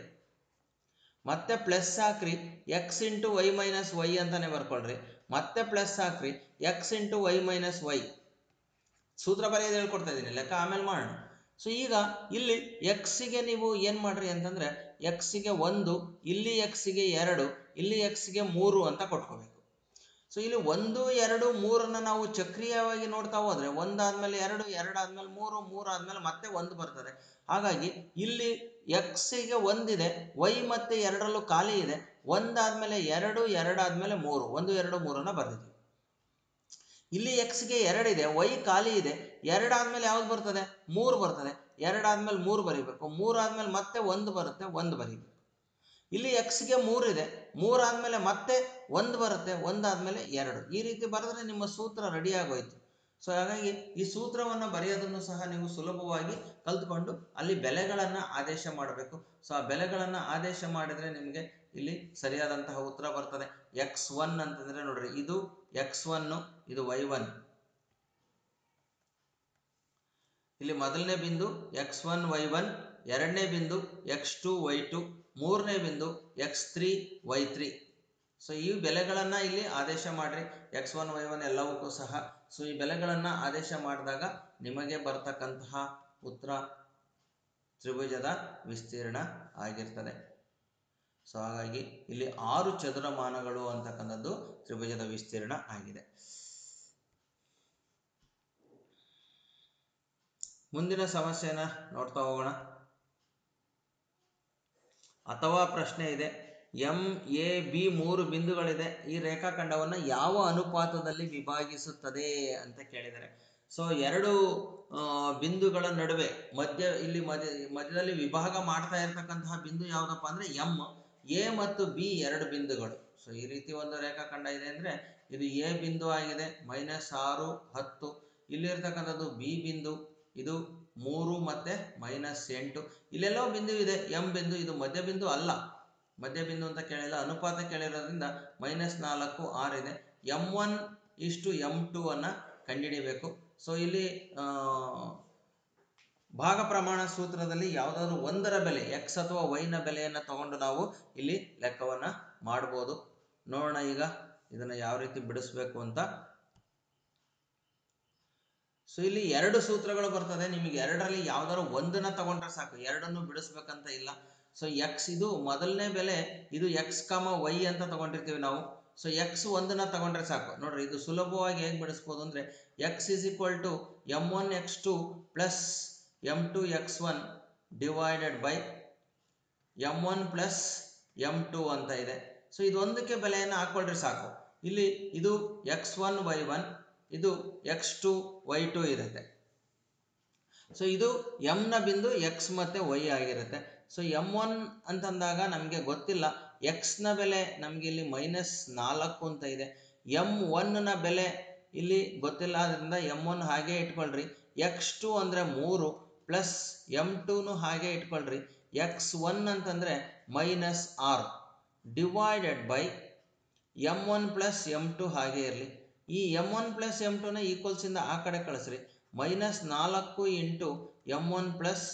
ಮತ್ತೆ ಪ್ಲಸ್ ಹಾಕ್ರಿ x into y minus y ಅಂತಾನೆ ಬರ್ಕೊಳ್ರಿ. ಮತ್ತೆ ಪ್ಲಸ್ ಹಾಕ್ರಿ x into y minus y. ಸೂತ್ರ ಬರೆಯೋದು ಹೇಳ್ಕೊಡ್ತಾ ಇದ್ದೀನಿ, ಲೆಕ್ಕ ಆಮೇಲೆ ಮಾಡೋಣ. ಸೊ ಈಗ ಇಲ್ಲಿ ಎಕ್ಸಿಗೆ ನೀವು ಏನು ಮಾಡ್ರಿ ಅಂತಂದ್ರೆ ಎಕ್ಸಿಗೆ 1, ಇಲ್ಲಿ ಎಕ್ಸಿಗೆ 2, ಇಲ್ಲಿ ಎಕ್ಸಿಗೆ 3 ಅಂತ ಕೊಟ್ಕೋಬೇಕು. ಸೊ ಇಲ್ಲಿ 1, 2, 3 ನಾವು ಚಕ್ರೀಯವಾಗಿ ನೋಡ್ತಾ ಹೋದ್ರೆ 1 ಆದ್ಮೇಲೆ 2, 2 ಆದ್ಮೇಲೆ 3, 3 ಆದ್ಮೇಲೆ ಮತ್ತೆ 1 ಬರ್ತದೆ. ಹಾಗಾಗಿ ಇಲ್ಲಿ ಎಕ್ಸಿಗೆ 1 ಇದೆ, ವೈ ಮತ್ತೆ 2ರಲ್ಲೂ ಖಾಲಿ ಇದೆ. 1 ಆದ್ಮೇಲೆ 2, 2 ಆದ್ಮೇಲೆ 3, 1, 2, 3 ಬರ್ದಿದ್ವಿ. ಇಲ್ಲಿ ಎಕ್ಸ್ಗೆ 2 ಇದೆ, ವೈ ಖಾಲಿ ಇದೆ. 2 ಆದ್ಮೇಲೆ ಯಾವ್ದು ಬರ್ತದೆ? 3 ಬರ್ತದೆ. 2 ಆದ್ಮೇಲೆ 3 ಬರೀಬೇಕು. 3 ಆದ್ಮೇಲೆ ಮತ್ತೆ 1 ಬರುತ್ತೆ, 1 ಬರೀಬೇಕು. ಇಲ್ಲಿ ಎಕ್ಸ್ಗೆ 3 ಇದೆ, 3 ಆದ್ಮೇಲೆ ಮತ್ತೆ 1 ಬರುತ್ತೆ, 1 ಆದ್ಮೇಲೆ 2. ಈ ರೀತಿ ಬರೆದ್ರೆ ನಿಮ್ಮ ಸೂತ್ರ ರೆಡಿ ಆಗೋಯ್ತು. ಸೊ ಹಾಗಾಗಿ ಈ ಸೂತ್ರವನ್ನು ಬರೆಯೋದನ್ನು ಸಹ ನೀವು ಸುಲಭವಾಗಿ ಕಲ್ತ್ಕೊಂಡು ಅಲ್ಲಿ ಬೆಲೆಗಳನ್ನು ಆದೇಶ ಮಾಡಬೇಕು. ಸೊ ಆ ಬೆಲೆಗಳನ್ನು ಆದೇಶ ಮಾಡಿದ್ರೆ ನಿಮಗೆ ಇಲ್ಲಿ ಸರಿಯಾದಂತಹ ಉತ್ತರ ಬರ್ತದೆ. x1 ಅಂತಂದ್ರೆ ನೋಡ್ರಿ ಇದು x1, ಇದು y1. ಇಲ್ಲಿ ಮೊದಲನೇ ಬಿಂದು x1 y1, ಎರಡನೇ ಬಿಂದು x2 y2, ಮೂರನೇ ಬಿಂದು x3 y3. ಸೊ ಈ ಬೆಲೆಗಳನ್ನು ಇಲ್ಲಿ ಆದೇಶ ಮಾಡ್ರಿ x1 y1 ಎಲ್ಲವಕ್ಕೂ ಸಹ. ಸೊ ಈ ಬೆಲೆಗಳನ್ನು ಆದೇಶ ಮಾಡಿದಾಗ ನಿಮಗೆ ಬರ್ತಕ್ಕಂತಹ ಉತ್ತರ ತ್ರಿಭುಜದ ವಿಸ್ತೀರ್ಣ ಆಗಿರ್ತದೆ. ಸೊ ಹಾಗಾಗಿ ಇಲ್ಲಿ 6 ಚದುರಮಾನಗಳು ಅಂತಕ್ಕಂಥದ್ದು ತ್ರಿಭುಜದ ವಿಸ್ತೀರ್ಣ ಆಗಿದೆ. ಮುಂದಿನ ಸಮಸ್ಯೆನ ನೋಡ್ತಾ ಹೋಗೋಣ. ಅಥವಾ ಪ್ರಶ್ನೆ ಇದೆ, ಎಂ ಎ ಬಿ 3 ಬಿಂದುಗಳಿದೆ, ಈ ರೇಖಾಖಂಡವನ್ನು ಯಾವ ಅನುಪಾತದಲ್ಲಿ ವಿಭಾಗಿಸುತ್ತದೆ ಅಂತ ಕೇಳಿದ್ದಾರೆ. ಸೊ ಎರಡು ಬಿಂದುಗಳ ನಡುವೆ ಇಲ್ಲಿ ಮಧ್ಯದಲ್ಲಿ ವಿಭಾಗ ಮಾಡ್ತಾ ಇರತಕ್ಕಂತಹ ಬಿಂದು ಯಾವುದಪ್ಪ ಅಂದ್ರೆ ಎಂ. ಎ ಮತ್ತು ಬಿ 2 ಬಿಂದುಗಳು. ಸೊ ಈ ರೀತಿ ಒಂದು ರೇಖಾಖಂಡ ಇದೆ ಅಂದ್ರೆ ಇದು ಎ ಬಿಂದು ಆಗಿದೆ, -6, 10. ಇಲ್ಲಿ ಇರ್ತಕ್ಕಂಥದ್ದು ಬಿ ಬಿಂದು, ಇದು 3 ಮತ್ತೆ -8. ಇಲ್ಲೆಲ್ಲೋ ಬಿಂದು ಇದೆ ಎಂ ಬಿಂದು, ಇದು ಮಧ್ಯ ಬಿಂದು ಅಲ್ಲ. ಮಧ್ಯ ಬಿಂದು ಅಂತ ಕೇಳಿಲ್ಲ, ಅನುಪಾತ ಕೇಳಿರೋದ್ರಿಂದ -4, 6 ಇದೆ. m1 ಇಷ್ಟು m2 ಅನ್ನ ಕಂಡುಹಿಡಿಬೇಕು. ಸೊ ಇಲ್ಲಿ ಭಾಗ ಪ್ರಮಾಣ ಸೂತ್ರದಲ್ಲಿ ಯಾವುದಾದ್ರೂ ಒಂದರ ಬೆಲೆ ಎಕ್ಸ್ ಅಥವಾ ವೈನ ಬೆಲೆಯನ್ನು ತಗೊಂಡು ನಾವು ಇಲ್ಲಿ ಲೆಕ್ಕವನ್ನು ಮಾಡ್ಬೋದು. ನೋಡೋಣ ಈಗ ಇದನ್ನು ಯಾವ ರೀತಿ ಬಿಡಿಸ್ಬೇಕು ಅಂತ. ಸೊ ಇಲ್ಲಿ ಎರಡು ಸೂತ್ರಗಳು ಬರ್ತದೆ, ನಿಮಗೆ ಎರಡರಲ್ಲಿ ಯಾವ್ದಾದ್ರು ಒಂದನ್ನ ತಗೊಂಡ್ರೆ ಸಾಕು, ಎರಡನ್ನು ಬಿಡಿಸ್ಬೇಕಂತ ಇಲ್ಲ. ಸೊ ಎಕ್ಸ್ ಇದು ಮೊದಲನೇ ಬೆಲೆ, ಇದು ಎಕ್ಸ್ ಕಾಮ ವೈ ಅಂತ ತಗೊಂಡಿರ್ತೀವಿ ನಾವು. ಸೊ ಎಕ್ಸ್ ಒಂದನ್ನ ತಗೊಂಡ್ರೆ ಸಾಕು. ನೋಡ್ರಿ ಇದು ಸುಲಭವಾಗಿ ಹೇಗೆ ಬಿಡಿಸ್ಬೋದು ಅಂದ್ರೆ x is equal to m1x2 plus m2x1 divided by m1 plus m2 ಅಂತ ಇದೆ. ಸೊ ಇದೊಂದಕ್ಕೆ ಬೆಲೆಯನ್ನು ಹಾಕೊಳ್ರಿ ಸಾಕು. ಇಲ್ಲಿ ಇದು x1 y1, ಇದು x2 y2 ಇರುತ್ತೆ. ಸೊ ಇದು m ನ ಬಿಂದು x ಮತ್ತೆ y ಆಗಿರುತ್ತೆ. ಸೊ m1 ಅಂತಂದಾಗ ನಮಗೆ ಗೊತ್ತಿಲ್ಲ, x ನ ಬೆಲೆ ನಮಗೆ ಇಲ್ಲಿ -4 ಅಂತ ಇದೆ. m1 ನ ಬೆಲೆ ಇಲ್ಲಿ ಗೊತ್ತಿಲ್ಲ, ಅದರಿಂದ m1 ಹಾಗೆ ಇಟ್ಕೊಳ್ರಿ. x2 ಅಂದರೆ 3 ಪ್ಲಸ್ m2ನು ಹಾಗೆ ಇಟ್ಕೊಳ್ರಿ. x1 ಅಂತಂದರೆ -6 divided by m1 plus m2 ಹಾಗೆ ಇರಲಿ. ಈ m1 ಪ್ಲಸ್ m2ನ ಈಕ್ವಲ್ಸಿಂದ ಆ ಕಡೆ ಕಳಿಸ್ರಿ. -4 ಇಂಟು m1 ಪ್ಲಸ್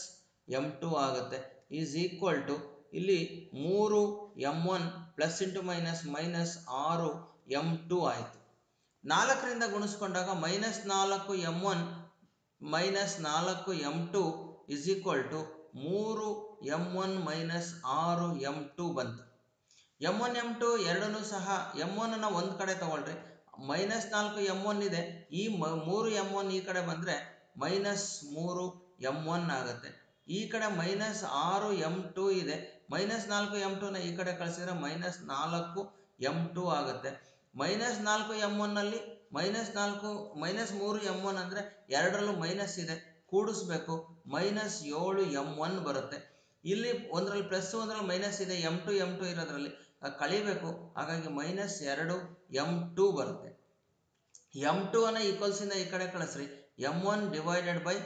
m2 ಆಗುತ್ತೆ ಈಸ್ ಈಕ್ವಲ್ ಟು ಇಲ್ಲಿ 3 m1 plus into minus -6 m2 ಆಯಿತು. 4ರಿಂದ ಗುಣಿಸ್ಕೊಂಡಾಗ -4 m1 -4 m2 is equal to 3 m1 -6 m2 ಬಂತು. m1 m2 ಎರಡನ್ನೂ ಸಹ m1 ಒಂದು ಕಡೆ ತಗೊಳ್ರಿ. -4 m1 ಇದೆ, ಈ 3 m1 ಈ ಕಡೆ ಬಂದರೆ -3 m1 ಆಗುತ್ತೆ. ಈ ಕಡೆ -6 m2 ಇದೆ, -4 m2ನ ಈ ಕಡೆ ಕಳಿಸಿದ್ರೆ -4 m2 ಆಗುತ್ತೆ. -4 m1 ನಲ್ಲಿ -3 m1 ಅಂದರೆ ಎರಡರಲ್ಲೂ ಮೈನಸ್ ಇದೆ, ಕೂಡಿಸ್ಬೇಕು, -7 m1 ಬರುತ್ತೆ. ಇಲ್ಲಿ ಒಂದರಲ್ಲಿ ಪ್ಲಸ್ ಒಂದರಲ್ಲಿ ಮೈನಸ್ ಇದೆ, m2 ಇರೋದ್ರಲ್ಲಿ ಕಳಿಬೇಕು, ಹಾಗಾಗಿ -2 m2 ಬರುತ್ತೆ. m2 ಅನ್ನ ಈಕ್ವಲ್ಸಿಂದ ಈ ಕಡೆ ಕಳಿಸ್ರಿ, m1 ಡಿವೈಡೆಡ್ ಬೈ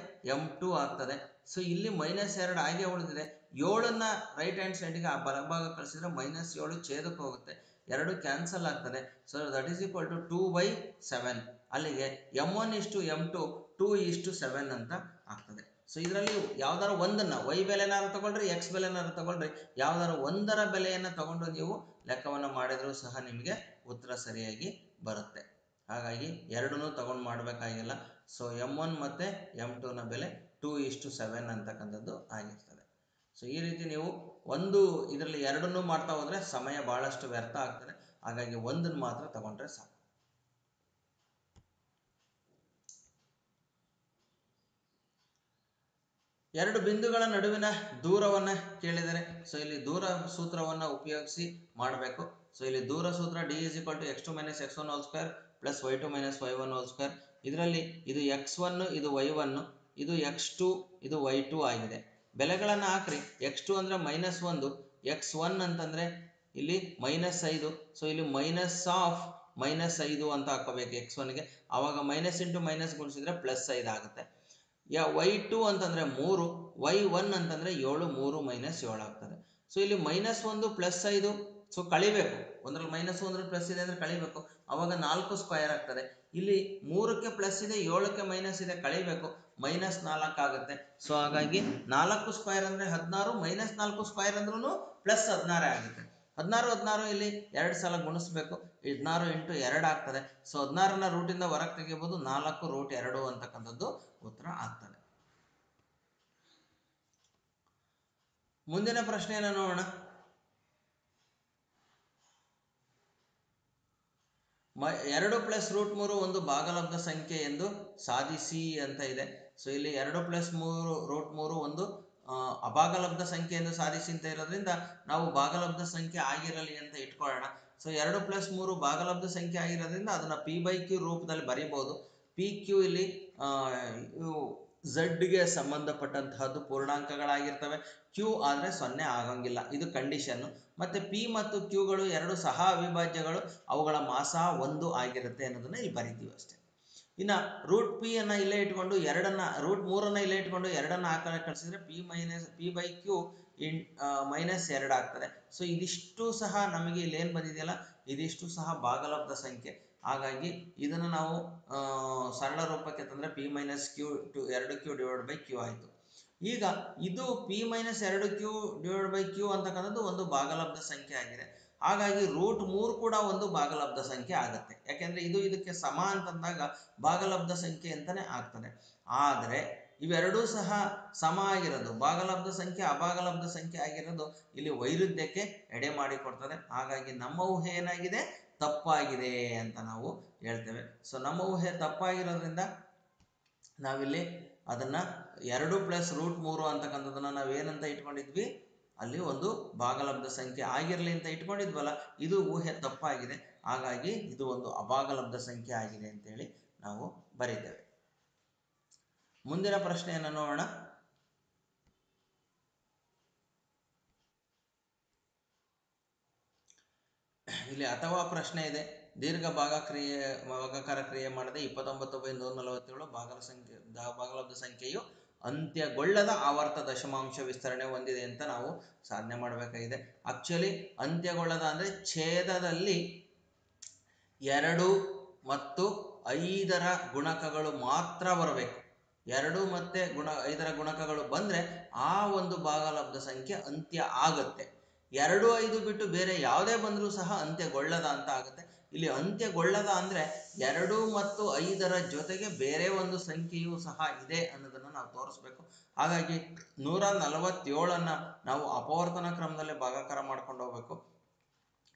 m2 ಆಗ್ತದೆ. ಸೊ ಇಲ್ಲಿ -2 ಹಾಗೆ ಉಳಿದಿದೆ. 7ನ್ನ ರೈಟ್ ಹ್ಯಾಂಡ್ ಸೈಡ್ಗೆ ಆ ಬಲಭಾಗ ಕಳಿಸಿದ್ರೆ -7 ಛೇದಕ್ಕೆ ಹೋಗುತ್ತೆ, 2 ಕ್ಯಾನ್ಸಲ್ ಆಗ್ತದೆ. So that is equal to 2/7. ಅಲ್ಲಿಗೆ m1:m2 2:7 ಅಂತ ಆಗ್ತದೆ. ಸೊ ಇದರಲ್ಲಿ ಯಾವ್ದಾರು ಒಂದನ್ನ y ಬೆಲೆನಾರು ತಗೊಳ್ರಿ, x ಬೆಲೆನಾರು ತಗೊಳ್ರಿ, ಯಾವ್ದಾರು ಒಂದರ ಬೆಲೆಯನ್ನು ತಗೊಂಡು ನೀವು ಲೆಕ್ಕವನ್ನು ಮಾಡಿದರೂ ಸಹ ನಿಮಗೆ ಉತ್ತರ ಸರಿಯಾಗಿ ಬರುತ್ತೆ. ಹಾಗಾಗಿ ಎರಡನ್ನೂ ತಗೊಂಡು ಮಾಡಬೇಕಾಗಿಲ್ಲ. ಸೊ m1 ಮತ್ತು m2ನ ಬೆಲೆ 2:7 ಅಂತಕ್ಕಂಥದ್ದು ಆಗಿರ್ತದೆ. ಸೊ ಈ ರೀತಿ ನೀವು ಒಂದು ಇದರಲ್ಲಿ ಎರಡನ್ನೂ ಮಾಡ್ತಾ ಹೋದರೆ ಸಮಯ ಭಾಳಷ್ಟು ವ್ಯರ್ಥ ಆಗ್ತದೆ. ಹಾಗಾಗಿ ಒಂದನ್ನು ಮಾತ್ರ ತಗೊಂಡ್ರೆ ಸಾಕು. ಎರಡು ಬಿಂದುಗಳ ನಡುವಿನ ದೂರವನ್ನು ಕೇಳಿದರೆ, ಸೊ ಇಲ್ಲಿ ದೂರ ಸೂತ್ರವನ್ನು ಉಪಯೋಗಿಸಿ ಮಾಡಬೇಕು. ಸೊ ಇಲ್ಲಿ ದೂರ ಸೂತ್ರ d = x2 - x1² plus y2 - y1². ಇದರಲ್ಲಿ ಇದು x1, ಇದು y1, ಇದು x2, ಇದು y2 ಆಗಿದೆ. ಬೆಲೆಗಳನ್ನು ಹಾಕ್ರಿ. x2 ಅಂದರೆ -1, x1 ಅಂತಂದರೆ ಇಲ್ಲಿ -5. ಸೊ ಇಲ್ಲಿ -5 ಅಂತ ಹಾಕೋಬೇಕು x1ಗೆ. ಆವಾಗ ಮೈನಸ್ ಇಂಟು ಮೈನಸ್ ಗುಣಿಸಿದ್ರೆ +5 ಆಗುತ್ತೆ. y2 ಅಂತಂದರೆ 3, y1 ಅಂತಂದರೆ 7, 3 - 7 ಆಗ್ತದೆ. ಸೊ ಇಲ್ಲಿ -1 +5, ಸೊ ಕಳಿಬೇಕು. ಒಂದರಲ್ಲಿ -1 ಒಂದರಲ್ಲಿ ಪ್ಲಸ್ ಇದೆ ಅಂದರೆ ಕಳಿಬೇಕು, ಆವಾಗ 4 ಸ್ಕ್ವೇರ್ ಆಗ್ತದೆ. ಇಲ್ಲಿ 3ಕ್ಕೆ ಪ್ಲಸ್ ಇದೆ, 7ಕ್ಕೆ ಮೈನಸ್ ಇದೆ, ಕಳಿಬೇಕು, -4 ಆಗುತ್ತೆ. ಸೊ ಹಾಗಾಗಿ 4 ಸ್ಕ್ವೇರ್ ಅಂದರೆ 16, -4 ಸ್ಕ್ವೇರ್ ಅಂದ್ರೂ +16 ಆಗುತ್ತೆ. 16 ಇಲ್ಲಿ 2 ಸಲ ಗುಣಿಸ್ಬೇಕು, 16 × 2 ಆಗ್ತದೆ. ಸೊ 16ನ ರೂಟಿಂದ ಹೊರಗೆ ತೆಗಿಬೋದು, 4√2 ಅಂತಕ್ಕಂಥದ್ದು ಉತ್ತರ ಆಗ್ತದೆ. ಮುಂದಿನ ಪ್ರಶ್ನೆಯನ್ನು ನೋಡೋಣ. 2 + √3 ಒಂದು ಭಾಗಲಬ್ಧ ಸಂಖ್ಯೆ ಎಂದು ಸಾಧಿಸಿ ಅಂತ ಇದೆ. ಸೊ ಇಲ್ಲಿ 2 + √3 ಒಂದು ಅಭಾಗಲಬ್ಧ ಸಂಖ್ಯೆ ಎಂದು ಸಾಧಿಸಿ ಅಂತ ಇರೋದ್ರಿಂದ ನಾವು ಭಾಗಲಬ್ಧ ಸಂಖ್ಯೆ ಆಗಿರಲಿ ಅಂತ ಇಟ್ಕೊಳ್ಳೋಣ. ಸೊ 2 + 3 ಭಾಗಲಬ್ಧ ಸಂಖ್ಯೆ ಆಗಿರೋದ್ರಿಂದ ಅದನ್ನು p/q ರೂಪದಲ್ಲಿ ಬರೀಬಹುದು. PQ ಇಲ್ಲಿ ಝಡ್ಗೆ ಸಂಬಂಧಪಟ್ಟಂತಹದ್ದು ಪೂರ್ಣಾಂಕಗಳಾಗಿರ್ತವೆ. Q ಆದರೆ 0 ಆಗಂಗಿಲ್ಲ, ಇದು ಕಂಡೀಷನ್ನು. ಮತ್ತು P ಮತ್ತು Qಗಳು ಎರಡು ಸಹ ಅವಿಭಾಜ್ಯಗಳು, ಅವುಗಳ ಮಾಸ 1 ಆಗಿರುತ್ತೆ ಅನ್ನೋದನ್ನು ಇಲ್ಲಿ ಬರಿತೀವಿ ಅಷ್ಟೇ. ಇನ್ನು √p ಅನ್ನು ಇಲ್ಲೇ ಇಟ್ಕೊಂಡು √3 ಇಲ್ಲೇ ಇಟ್ಕೊಂಡು 2 ಆ ಕಡೆ ಕಳಿಸಿದ್ರೆ p/q -2 ಆಗ್ತದೆ. ಸೊ ಇದಿಷ್ಟು ಸಹ ನಮಗೆ ಇಲ್ಲಿ ಏನು ಬಂದಿದೆಯಲ್ಲ, ಇದಿಷ್ಟು ಸಹ ಭಾಗಲಬ್ಧ ಸಂಖ್ಯೆ. ಹಾಗಾಗಿ ಇದನ್ನು ನಾವು ಸರಳ ರೂಪಕ್ಕೆ ತಂದರೆ p - q 2q / q ಆಯಿತು. ಈಗ ಇದು p-2q ಡಿವೈಡ್ ಬೈ q ಅಂತಕ್ಕಂಥದ್ದು ಒಂದು ಭಾಗಲಬ್ಧ ಸಂಖ್ಯೆ ಆಗಿದೆ. ಹಾಗಾಗಿ √3 ಕೂಡ ಒಂದು ಭಾಗಲಬ್ಧ ಸಂಖ್ಯೆ ಆಗುತ್ತೆ. ಯಾಕೆಂದ್ರೆ ಇದು ಇದಕ್ಕೆ ಸಮ ಅಂತಂದಾಗ ಭಾಗಲಬ್ಧ ಸಂಖ್ಯೆ ಅಂತಾನೆ ಆಗ್ತದೆ. ಆದರೆ ಇವೆರಡೂ ಸಹ ಸಮ ಆಗಿರೋದು, ಭಾಗಲಬ್ಧ ಸಂಖ್ಯೆ ಅಭಾಗಲಬ್ಧ ಸಂಖ್ಯೆ ಆಗಿರೋದು ಇಲ್ಲಿ ವೈರುಧ್ಯಕ್ಕೆ ಎಡೆ ಮಾಡಿಕೊಡ್ತದೆ. ಹಾಗಾಗಿ ನಮ್ಮ ಊಹೆ ಏನಾಗಿದೆ, ತಪ್ಪಾಗಿದೆ ಅಂತ ನಾವು ಹೇಳ್ತೇವೆ. ಸೊ ನಮ್ಮ ಊಹೆ ತಪ್ಪಾಗಿರೋದ್ರಿಂದ ನಾವಿಲ್ಲಿ ಅದನ್ನ 2 + √3 ಅಂತಕ್ಕಂಥದ್ದನ್ನ ನಾವೇನಂತ ಇಟ್ಕೊಂಡಿದ್ವಿ, ಅಲ್ಲಿ ಒಂದು ಭಾಗಲಬ್ಧ ಸಂಖ್ಯೆ ಆಗಿರಲಿ ಅಂತ ಇಟ್ಕೊಂಡಿದ್ವಲ್ಲ, ಇದು ಊಹೆ ತಪ್ಪಾಗಿದೆ. ಹಾಗಾಗಿ ಇದು ಒಂದು ಅಭಾಗಲಬ್ಧ ಸಂಖ್ಯೆ ಆಗಿದೆ ಅಂತೇಳಿ ನಾವು ಬರೀತೇವೆ. ಮುಂದಿನ ಪ್ರಶ್ನೆಯನ್ನು ನೋಡೋಣ. ಇಲ್ಲಿ ಅಥವಾ ಪ್ರಶ್ನೆ ಇದೆ. ದೀರ್ಘ ಭಾಗಾಕಾರ ಕ್ರಿಯೆ ಮಾಡದೆ 29/147 ಭಾಗಲಬ್ಧ ಸಂಖ್ಯೆಯು ಅಂತ್ಯಗೊಳ್ಳದ ಆವರ್ತ ದಶಮಾಂಶ ವಿಸ್ತರಣೆ ಹೊಂದಿದೆ ಅಂತ ನಾವು ಸಾಧನೆ ಮಾಡಬೇಕಾಗಿದೆ. ಆಕ್ಚುಲಿ ಅಂತ್ಯಗೊಳ್ಳದ ಅಂದ್ರೆ ಛೇದದಲ್ಲಿ 2 ಮತ್ತು 5ರ ಗುಣಕಗಳು ಮಾತ್ರ ಬರಬೇಕು. 2 ಮತ್ತೆ 5ರ ಗುಣಕಗಳು ಬಂದ್ರೆ ಆ ಒಂದು ಭಾಗಲಬ್ಧ ಸಂಖ್ಯೆ ಅಂತ್ಯ ಆಗುತ್ತೆ. 2, 5 ಬಿಟ್ಟು ಬೇರೆ ಯಾವುದೇ ಬಂದರೂ ಸಹ ಅಂತ್ಯಗೊಳ್ಳದ ಅಂತ ಆಗುತ್ತೆ. ಇಲ್ಲಿ ಅಂತ್ಯಗೊಳ್ಳದ ಅಂದ್ರೆ 2 ಮತ್ತು 5ರ ಜೊತೆಗೆ ಬೇರೆ ಒಂದು ಸಂಖ್ಯೆಯೂ ಸಹ ಇದೆ ಅನ್ನೋದನ್ನ ನಾವು ತೋರಿಸ್ಬೇಕು. ಹಾಗಾಗಿ 147ಅನ್ನ ನಾವು ಅಪವರ್ತನ ಕ್ರಮದಲ್ಲಿ ಭಾಗಾಕಾರ ಮಾಡ್ಕೊಂಡು ಹೋಗ್ಬೇಕು.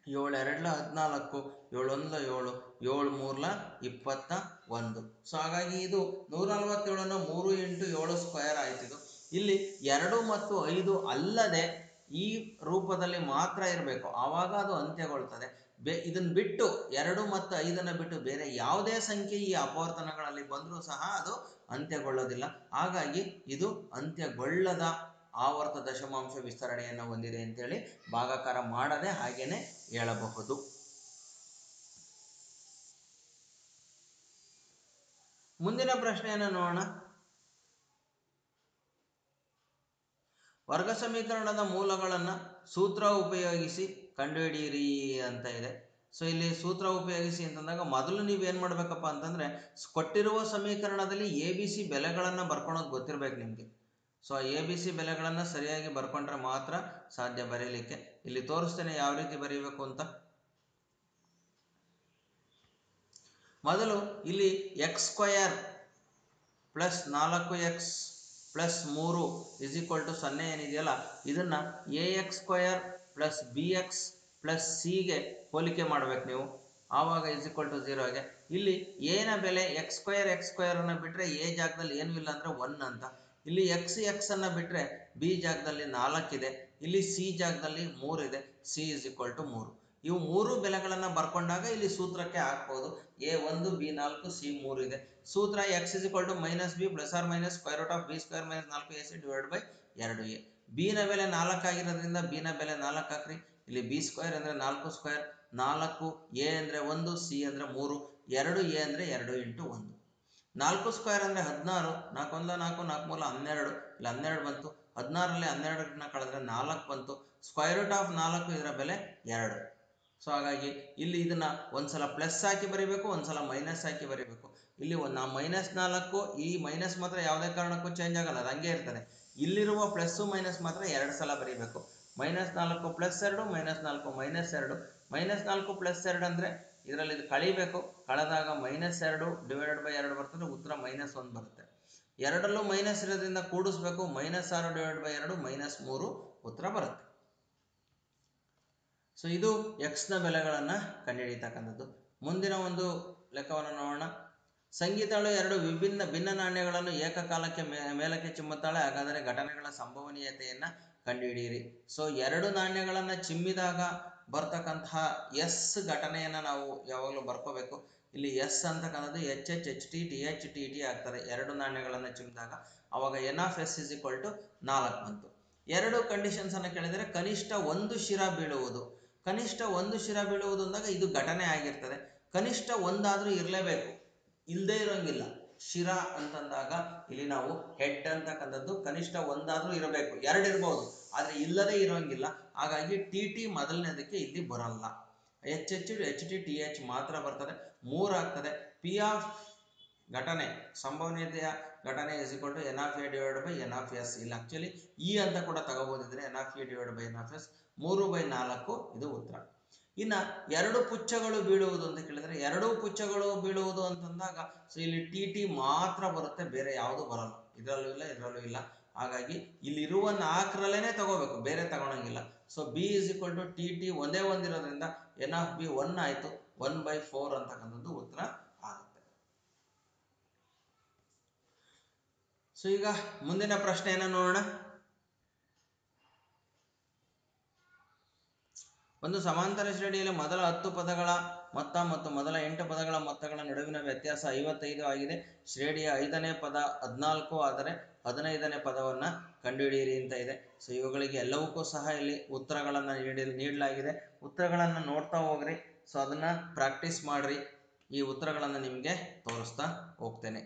7 2 14, 7 1 7, 7 3 21. ಸೊ ಹಾಗಾಗಿ ಇದು 147ಅನ್ನು 3 × 7 ಸ್ಕ್ವೇರ್ ಆಯ್ತಿದು. ಇಲ್ಲಿ 2 ಮತ್ತು 5 ಅಲ್ಲದೆ ಈ ರೂಪದಲ್ಲಿ ಮಾತ್ರ ಇರಬೇಕು, ಆವಾಗ ಅದು ಅಂತ್ಯಗೊಳ್ತದೆ. ಇದನ್ನು ಬಿಟ್ಟು 2 ಮತ್ತು 5ಅನ್ನು ಬಿಟ್ಟು ಬೇರೆ ಯಾವುದೇ ಸಂಖ್ಯೆ ಈ ಅಪವರ್ತನಗಳಲ್ಲಿ ಬಂದರೂ ಸಹ ಅದು ಅಂತ್ಯಗೊಳ್ಳೋದಿಲ್ಲ. ಹಾಗಾಗಿ ಇದು ಅಂತ್ಯಗೊಳ್ಳದ ಆವರ್ತ ದಶಮಾಂಶ ವಿಸ್ತರಣೆಯನ್ನು ಹೊಂದಿದೆ ಅಂತೇಳಿ ಭಾಗಾಕಾರ ಮಾಡದೆ ಹಾಗೇನೆ ಹೇಳಬಹುದು. ಮುಂದಿನ ಪ್ರಶ್ನೆಯನ್ನು ನೋಡೋಣ. ವರ್ಗ ಸಮೀಕರಣದ ಮೂಲಗಳನ್ನು ಸೂತ್ರ ಉಪಯೋಗಿಸಿ ಕಂಡುಹಿಡಿಯಿರಿ ಅಂತ ಇದೆ. ಸೊ ಇಲ್ಲಿ ಸೂತ್ರ ಉಪಯೋಗಿಸಿ ಅಂತಂದಾಗ ಮೊದಲು ನೀವೇನು ಮಾಡಬೇಕಪ್ಪ ಅಂತಂದರೆ, ಕೊಟ್ಟಿರುವ ಸಮೀಕರಣದಲ್ಲಿ ABC ಬೆಲೆಗಳನ್ನು ಬರ್ಕೊಳೋದು ಗೊತ್ತಿರಬೇಕು ನಿಮಗೆ. ಸೊ ABC ಬೆಲೆಗಳನ್ನು ಸರಿಯಾಗಿ ಬರ್ಕೊಂಡ್ರೆ ಮಾತ್ರ ಸಾಧ್ಯ ಬರೀಲಿಕ್ಕೆ. ಇಲ್ಲಿ ತೋರಿಸ್ತೇನೆ ಯಾವ ರೀತಿ ಬರೀಬೇಕು ಅಂತ. ಮೊದಲು ಇಲ್ಲಿ x² + 4x + 3 = 0 ಏನಿದೆಯಲ್ಲ, ಇದನ್ನು ax² + bx + c ಗೆ ಹೋಲಿಕೆ ಮಾಡಬೇಕು ನೀವು. ಆವಾಗ = 0ಗೆ ಇಲ್ಲಿ ಎನ ಬೆಲೆ x² ಅನ್ನು ಬಿಟ್ಟರೆ a ಜಾಗದಲ್ಲಿ ಏನೂ ಇಲ್ಲ ಅಂದರೆ 1 ಅಂತ. ಇಲ್ಲಿ x ಅನ್ನು ಬಿಟ್ಟರೆ b ಜಾಗದಲ್ಲಿ 4 ಇದೆ. ಇಲ್ಲಿ c ಜಾಗದಲ್ಲಿ 3 ಇದೆ. c = 3. ಇವು 3 ಬೆಲೆಗಳನ್ನು ಬರ್ಕೊಂಡಾಗ ಇಲ್ಲಿ ಸೂತ್ರಕ್ಕೆ ಹಾಕ್ಬೋದು. a1 b4 c3 ಇದೆ. ಸೂತ್ರ x = -b ± √b² - 4ac / 2a. b ನ ಬೆಲೆ 4 ಆಗಿರೋದ್ರಿಂದ b ನ ಬೆಲೆ 4 ಹಾಕ್ರಿ. ಇಲ್ಲಿ b² ಅಂದರೆ 4² 4a ಅಂದರೆ 1, c ಅಂದರೆ 3, 2a ಅಂದರೆ 2 × 1. 4² ಅಂದರೆ 16, 4 1 4, 4 3 12, ಇಲ್ಲಿ 12 ಬಂತು. 16ರಲ್ಲಿ 12ನ್ನ ಕಳೆದ್ರೆ 4 ಬಂತು. √4 ಇದರ ಬೆಲೆ 2. ಸೊ ಹಾಗಾಗಿ ಇಲ್ಲಿ ಇದನ್ನ ಒಂದ್ಸಲ ಪ್ಲಸ್ ಹಾಕಿ ಬರೀಬೇಕು, ಒಂದ್ಸಲ ಮೈನಸ್ ಹಾಕಿ ಬರೀಬೇಕು. ಇಲ್ಲಿ -4, ಈ ಮೈನಸ್ ಮಾತ್ರ ಯಾವುದೇ ಕಾರಣಕ್ಕೂ ಚೇಂಜ್ ಆಗಲ್ಲ, ಅದು ಹಂಗೆ ಇರ್ತದೆ. ಇಲ್ಲಿರುವ ಪ್ಲಸ್ಸು ಮೈನಸ್ ಮಾತ್ರ 2 ಸಲ ಬರೀಬೇಕು. -4 + 2 -4 -2 -4 + 2 ಅಂದರೆ ಇದರಲ್ಲಿ ಇದು ಕಳಿಬೇಕು. ಕಳೆದಾಗ -2 ಡಿವೈಡೆಡ್ ಬೈ 2 ಬರ್ತದೆ, ಉತ್ತರ -1 ಬರುತ್ತೆ. ಎರಡರಲ್ಲೂ ಮೈನಸ್ ಇರೋದ್ರಿಂದ ಕೂಡಿಸ್ಬೇಕು. -6 ಡಿವೈಡೆಡ್ ಬೈ 2 -3 ಉತ್ತರ ಬರುತ್ತೆ. ಸೊ ಇದು x ನ ಬೆಲೆಗಳನ್ನು ಕಂಡುಹಿಡಿಯತಕ್ಕಂಥದ್ದು. ಮುಂದಿನ ಒಂದು ಲೆಕ್ಕವನ್ನು ನೋಡೋಣ. ಸಂಗೀತಳು 2 ಭಿನ್ನ ನಾಣ್ಯಗಳನ್ನು ಏಕಕಾಲಕ್ಕೆ ಮೇಲಕ್ಕೆ ಚಿಮ್ಮುತ್ತಾಳೆ. ಹಾಗಾದರೆ ಘಟನೆಗಳ ಸಂಭವನೀಯತೆಯನ್ನು ಕಂಡುಹಿಡಿಯಿರಿ. ಸೊ 2 ನಾಣ್ಯಗಳನ್ನು ಚಿಮ್ಮಿದಾಗ ಬರ್ತಕ್ಕಂತಹ ಎಸ್ ಘಟನೆಯನ್ನು ನಾವು ಯಾವಾಗಲೂ ಬರ್ಕೋಬೇಕು. ಇಲ್ಲಿ ಎಸ್ ಅಂತಕ್ಕಂಥದ್ದು HH HT TH TT ಆಗ್ತದೆ 2 ನಾಣ್ಯಗಳನ್ನು ಚಿಮ್ಮಿದಾಗ. ಅವಾಗ n(s) = 4 ಬಂತು. 2 ಕಂಡೀಷನ್ಸ್ ಅನ್ನು ಕೇಳಿದರೆ ಕನಿಷ್ಠ 1 ಶಿರ ಬೀಳುವುದು. ಕನಿಷ್ಠ 1 ಶಿರ ಬೀಳುವುದು ಅಂದಾಗ ಇದು ಘಟನೆ ಆಗಿರ್ತದೆ. ಕನಿಷ್ಠ 1 ಆದರೂ ಇರಲೇಬೇಕು, ಇಲ್ಲದೆ ಇರೋಂಗಿಲ್ಲ. ಶಿರ ಅಂತಂದಾಗ ಇಲ್ಲಿ ನಾವು ಹೆಡ್ ಅಂತಕ್ಕಂಥದ್ದು ಕನಿಷ್ಠ 1 ಆದರೂ ಇರಬೇಕು. 2 ಇರ್ಬೋದು, ಆದರೆ ಇಲ್ಲದೆ ಇರೋಂಗಿಲ್ಲ. ಹಾಗಾಗಿ TT ಮೊದಲನೇದಕ್ಕೆ ಇಲ್ಲಿ ಬರಲ್ಲ. HH HT TH ಮಾತ್ರ ಬರ್ತದೆ, 3 ಆಗ್ತದೆ. P ಆಫ್ ಘಟನೆ ಸಂಭವನೀಯತೆಯ ಘಟನೆ is equal to n of A divide by n of S. ಇಲ್ಲಿ ಆಕ್ಚುಲಿ ಇ ಅಂತ ಕೂಡ ತಗೋಬೋದಿದ್ರೆ n of A divide by n of S 3/4 ಇದು ಉತ್ತರ. ಇನ್ನು ಎರಡು ಪುಚ್ಚಗಳು ಬೀಳುವುದು ಅಂತ ಕೇಳಿದ್ರೆ, ಎರಡೂ ಪುಚ್ಚಗಳು ಬೀಳುವುದು ಅಂತಂದಾಗ ಸೊ ಇಲ್ಲಿ ಟಿ ಟಿ ಮಾತ್ರ ಬರುತ್ತೆ, ಬೇರೆ ಯಾವುದು ಬರಲ್ಲ, ಇದರಲ್ಲೂ ಇಲ್ಲ ಇದರಲ್ಲೂ ಇಲ್ಲ. ಹಾಗಾಗಿ ಇಲ್ಲಿರುವ 4ರಲ್ಲೇನೆ ತಗೋಬೇಕು, ಬೇರೆ ತಗೊಳಂಗಿಲ್ಲ. So B is equal to T T ಒಂದೇ ಒಂದಿರೋದ್ರಿಂದ ಎನ್ ಆಫ್ ಬಿ 1 ಆಯಿತು, 1/4 ಅಂತಕ್ಕಂಥದ್ದು ಉತ್ತರ ಆಗುತ್ತೆ. ಸೊ ಈಗ ಮುಂದಿನ ಪ್ರಶ್ನೆಯನ್ನು ನೋಡೋಣ. ಒಂದು ಸಮಾಂತರ ಶ್ರೇಣಿಯಲ್ಲಿ ಮೊದಲ 10 ಪದಗಳ ಮೊತ್ತ ಮತ್ತು ಮೊದಲ 8 ಪದಗಳ ಮೊತ್ತಗಳ ನಡುವಿನ ವ್ಯತ್ಯಾಸ 55 ಆಗಿದೆ. ಶ್ರೇಣಿಯ 5ನೇ ಪದ 14 ಆದರೆ 15ನೇ ಪದವನ್ನು ಕಂಡುಹಿಡಿಯಿರಿ ಅಂತ ಇದೆ. ಸೊ ಇವುಗಳಿಗೆ ಎಲ್ಲವಕ್ಕೂ ಸಹ ಇಲ್ಲಿ ಉತ್ತರಗಳನ್ನು ನೀಡಲಾಗಿದೆ. ಉತ್ತರಗಳನ್ನು ನೋಡ್ತಾ ಹೋಗ್ರಿ. ಸೊ ಅದನ್ನು ಪ್ರಾಕ್ಟೀಸ್ ಮಾಡ್ರಿ. ಈ ಉತ್ತರಗಳನ್ನು ನಿಮಗೆ ತೋರಿಸ್ತಾ ಹೋಗ್ತೇನೆ.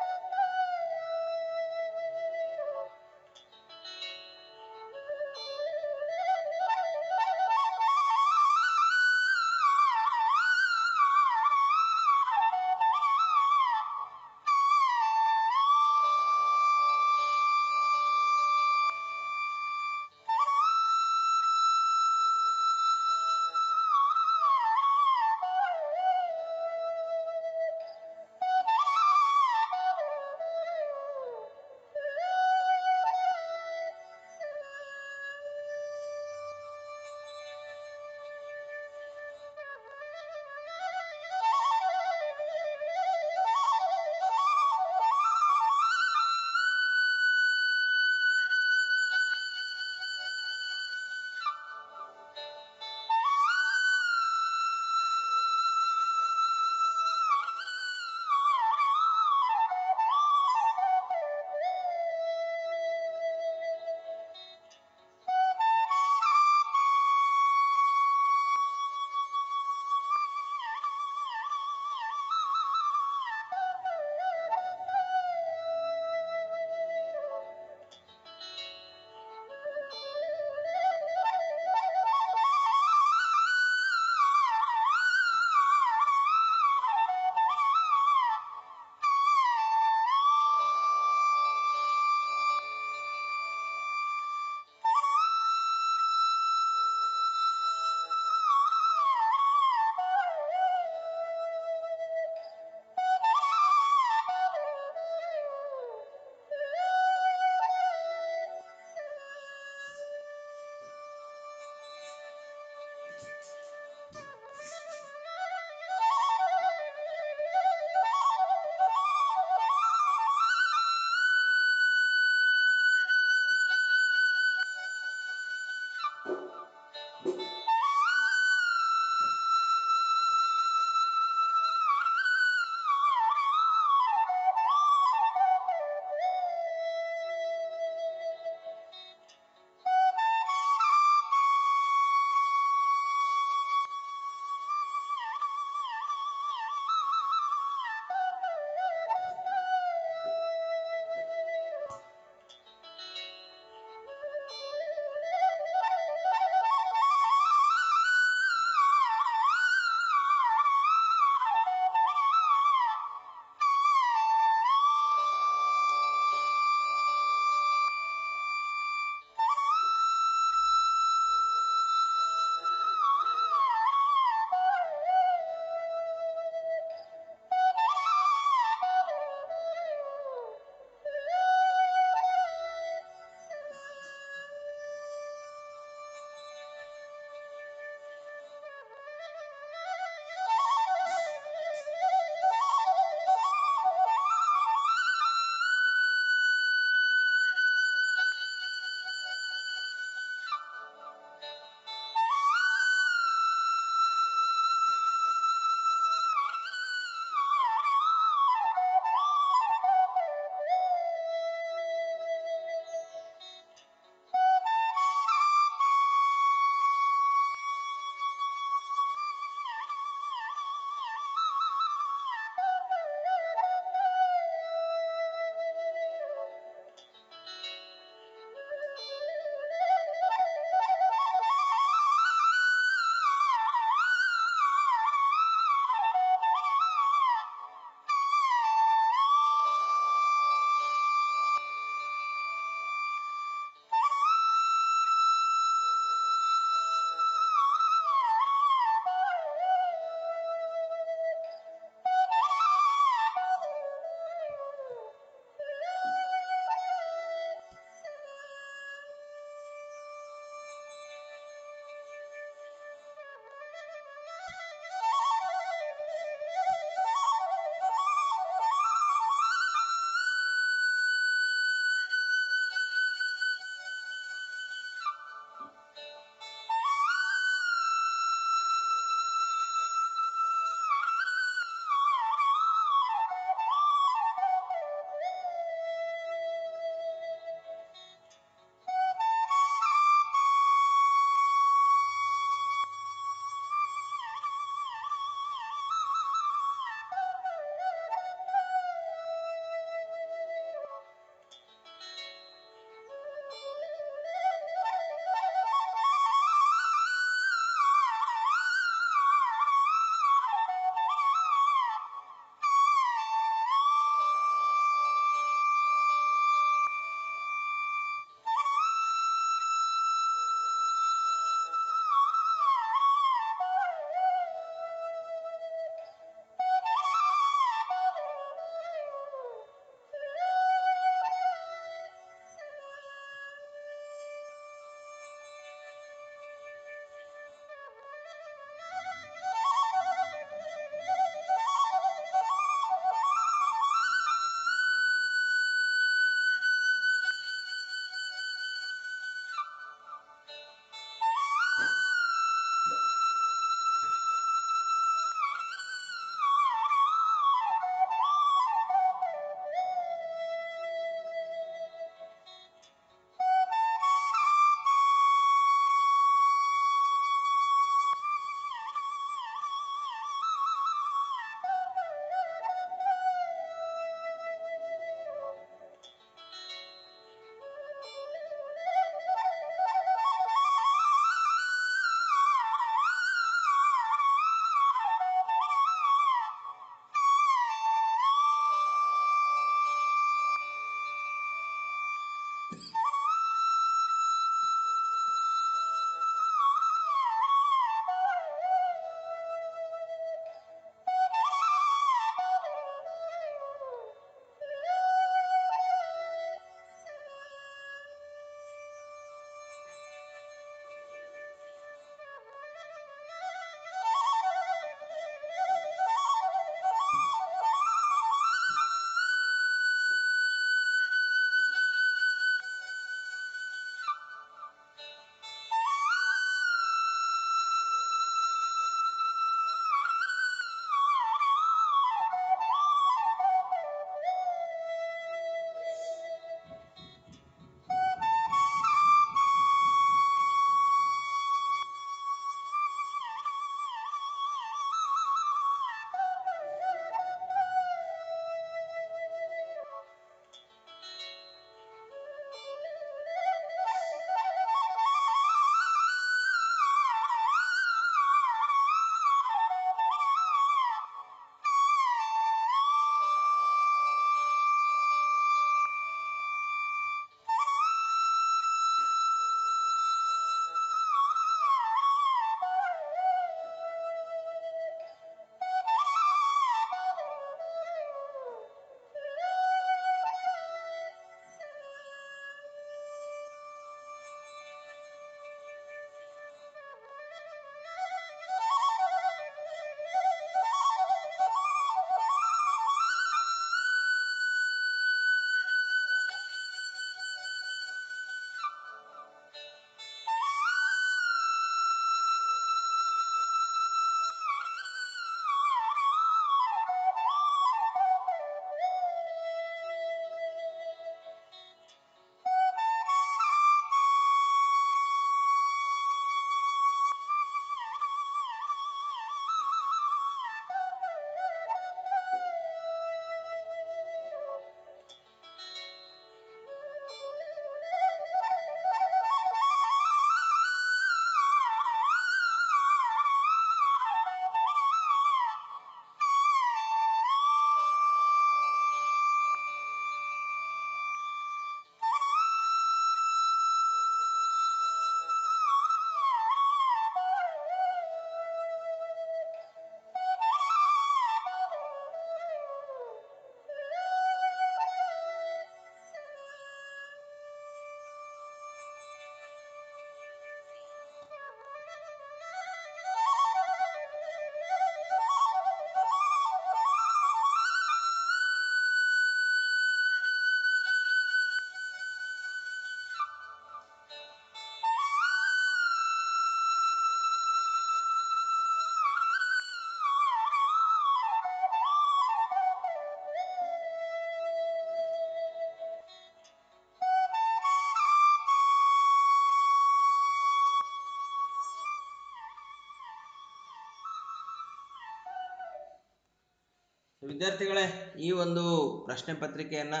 ವಿದ್ಯಾರ್ಥಿಗಳೇ, ಈ ಒಂದು ಪ್ರಶ್ನೆ ಪತ್ರಿಕೆಯನ್ನು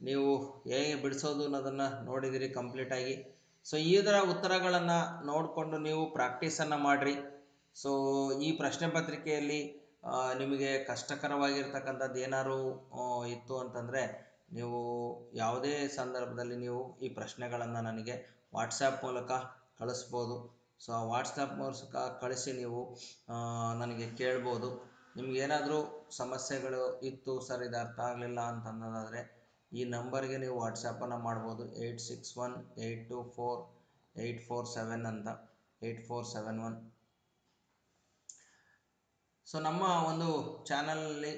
ನೀವು ಹೇಗೆ ಬಿಡಿಸೋದು ಅನ್ನೋದನ್ನು ನೋಡಿದಿರಿ ಕಂಪ್ಲೀಟಾಗಿ. ಸೊ ಇದರ ಉತ್ತರಗಳನ್ನು ನೋಡಿಕೊಂಡು ನೀವು ಪ್ರಾಕ್ಟೀಸನ್ನು ಮಾಡಿರಿ. ಸೊ ಈ ಪ್ರಶ್ನೆ ಪತ್ರಿಕೆಯಲ್ಲಿ ನಿಮಗೆ ಕಷ್ಟಕರವಾಗಿರ್ತಕ್ಕಂಥದ್ದು ಏನಾದ್ರು ಇತ್ತು ಅಂತಂದರೆ ನೀವು ಯಾವುದೇ ಸಂದರ್ಭದಲ್ಲಿ ನೀವು ಈ ಪ್ರಶ್ನೆಗಳನ್ನು ನನಗೆ ವಾಟ್ಸಾಪ್ ಮೂಲಕ ಕಳಿಸ್ಬೋದು. ಸೊ ಆ ವಾಟ್ಸಪ್ ಮೂಲಕ ಕಳಿಸಿ ನೀವು ನನಗೆ ಕೇಳ್ಬೋದು. ನಿಮಗೇನಾದರೂ ಸಮಸ್ಯೆಗಳು ಇತ್ತು, ಸರ್ ಇದು ಅರ್ಥ ಆಗಲಿಲ್ಲ ಅಂತಂದಾದರೆ ಈ ನಂಬರ್ಗೆ ನೀವು ವಾಟ್ಸಪ್ಪನ್ನು ಮಾಡ್ಬೋದು. 8618248447 ಅಂತ 8471. ಸೊ ನಮ್ಮ ಒಂದು ಚಾನಲಲ್ಲಿ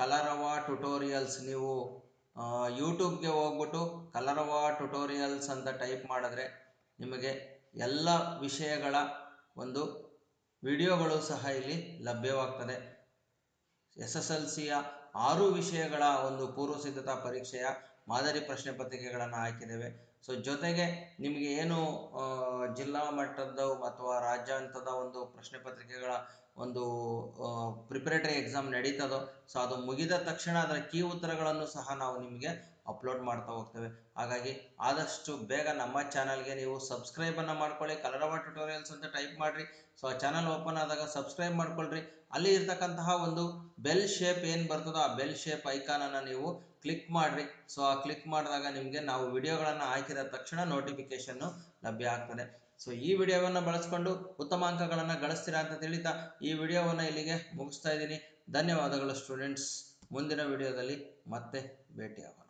ಕಲರವ ಟ್ಯುಟೋರಿಯಲ್ಸ್, ನೀವು ಯೂಟ್ಯೂಬ್ಗೆ ಹೋಗ್ಬಿಟ್ಟು ಕಲರವ ಟ್ಯುಟೋರಿಯಲ್ಸ್ ಅಂತ ಟೈಪ್ ಮಾಡಿದ್ರೆ ನಿಮಗೆ ಎಲ್ಲ ವಿಷಯಗಳ ಒಂದು ವಿಡಿಯೋಗಳು ಸಹ ಇಲ್ಲಿ ಲಭ್ಯವಾಗ್ತದೆ. SSLCಯ 6 ವಿಷಯಗಳ ಒಂದು ಪೂರ್ವ ಸಿದ್ಧತಾ ಪರೀಕ್ಷೆಯ ಮಾದರಿ ಪ್ರಶ್ನೆ ಪತ್ರಿಕೆಗಳನ್ನು ಹಾಕಿದ್ದೇವೆ. ಸೊ ಜೊತೆಗೆ ನಿಮಗೆ ಏನು ಜಿಲ್ಲಾ ಮಟ್ಟದ ಅಥವಾ ರಾಜ್ಯ ಹಂತದ ಒಂದು ಪ್ರಶ್ನೆ ಪತ್ರಿಕೆಗಳ ಒಂದು ಪ್ರಿಪರೇಟರಿ ಎಕ್ಸಾಮ್ ನಡೀತದೋ, ಸೊ ಅದು ಮುಗಿದ ತಕ್ಷಣ ಅದರ ಕೀ ಉತ್ತರಗಳನ್ನು ಸಹ ನಾವು ನಿಮಗೆ ಅಪ್ಲೋಡ್ ಮಾಡ್ತಾ ಹೋಗ್ತೇವೆ. ಹಾಗಾಗಿ ಆದಷ್ಟು ಬೇಗ ನಮ್ಮ ಚಾನಲ್ಗೆ ನೀವು ಸಬ್ಸ್ಕ್ರೈಬನ್ನು ಮಾಡ್ಕೊಳ್ಳಿ. ಕಲರವ ಟ್ಯುಟೋರಿಯಲ್ಸ್ ಅಂತ ಟೈಪ್ ಮಾಡಿರಿ. ಸೊ ಆ ಚಾನಲ್ ಓಪನ್ ಆದಾಗ ಸಬ್ಸ್ಕ್ರೈಬ್ ಮಾಡ್ಕೊಳ್ರಿ. ಅಲ್ಲಿ ಇರ್ತಕ್ಕಂತಹ ಒಂದು ಬೆಲ್ ಶೇಪ್ ಏನು ಬರ್ತದೋ ಆ ಬೆಲ್ ಶೇಪ್ ಐಕಾನನ್ನು ನೀವು ಕ್ಲಿಕ್ ಮಾಡಿರಿ. ಸೊ ಆ ಕ್ಲಿಕ್ ಮಾಡಿದಾಗ ನಿಮಗೆ ನಾವು ವಿಡಿಯೋಗಳನ್ನು ಹಾಕಿದ ತಕ್ಷಣ ನೋಟಿಫಿಕೇಶನ್ನು ಲಭ್ಯ ಆಗ್ತದೆ. ಸೊ ಈ ವಿಡಿಯೋವನ್ನು ಬಳಸ್ಕೊಂಡು ಉತ್ತಮ ಅಂಕಗಳನ್ನು ಗಳಿಸ್ತೀರಾ ಅಂತ ತಿಳಿತಾ ಈ ವಿಡಿಯೋವನ್ನು ಇಲ್ಲಿಗೆ ಮುಗಿಸ್ತಾ ಇದ್ದೀನಿ. ಧನ್ಯವಾದಗಳು ಸ್ಟೂಡೆಂಟ್ಸ್. ಮುಂದಿನ ವಿಡಿಯೋದಲ್ಲಿ ಮತ್ತೆ ಭೇಟಿಯಾಗೋಣ.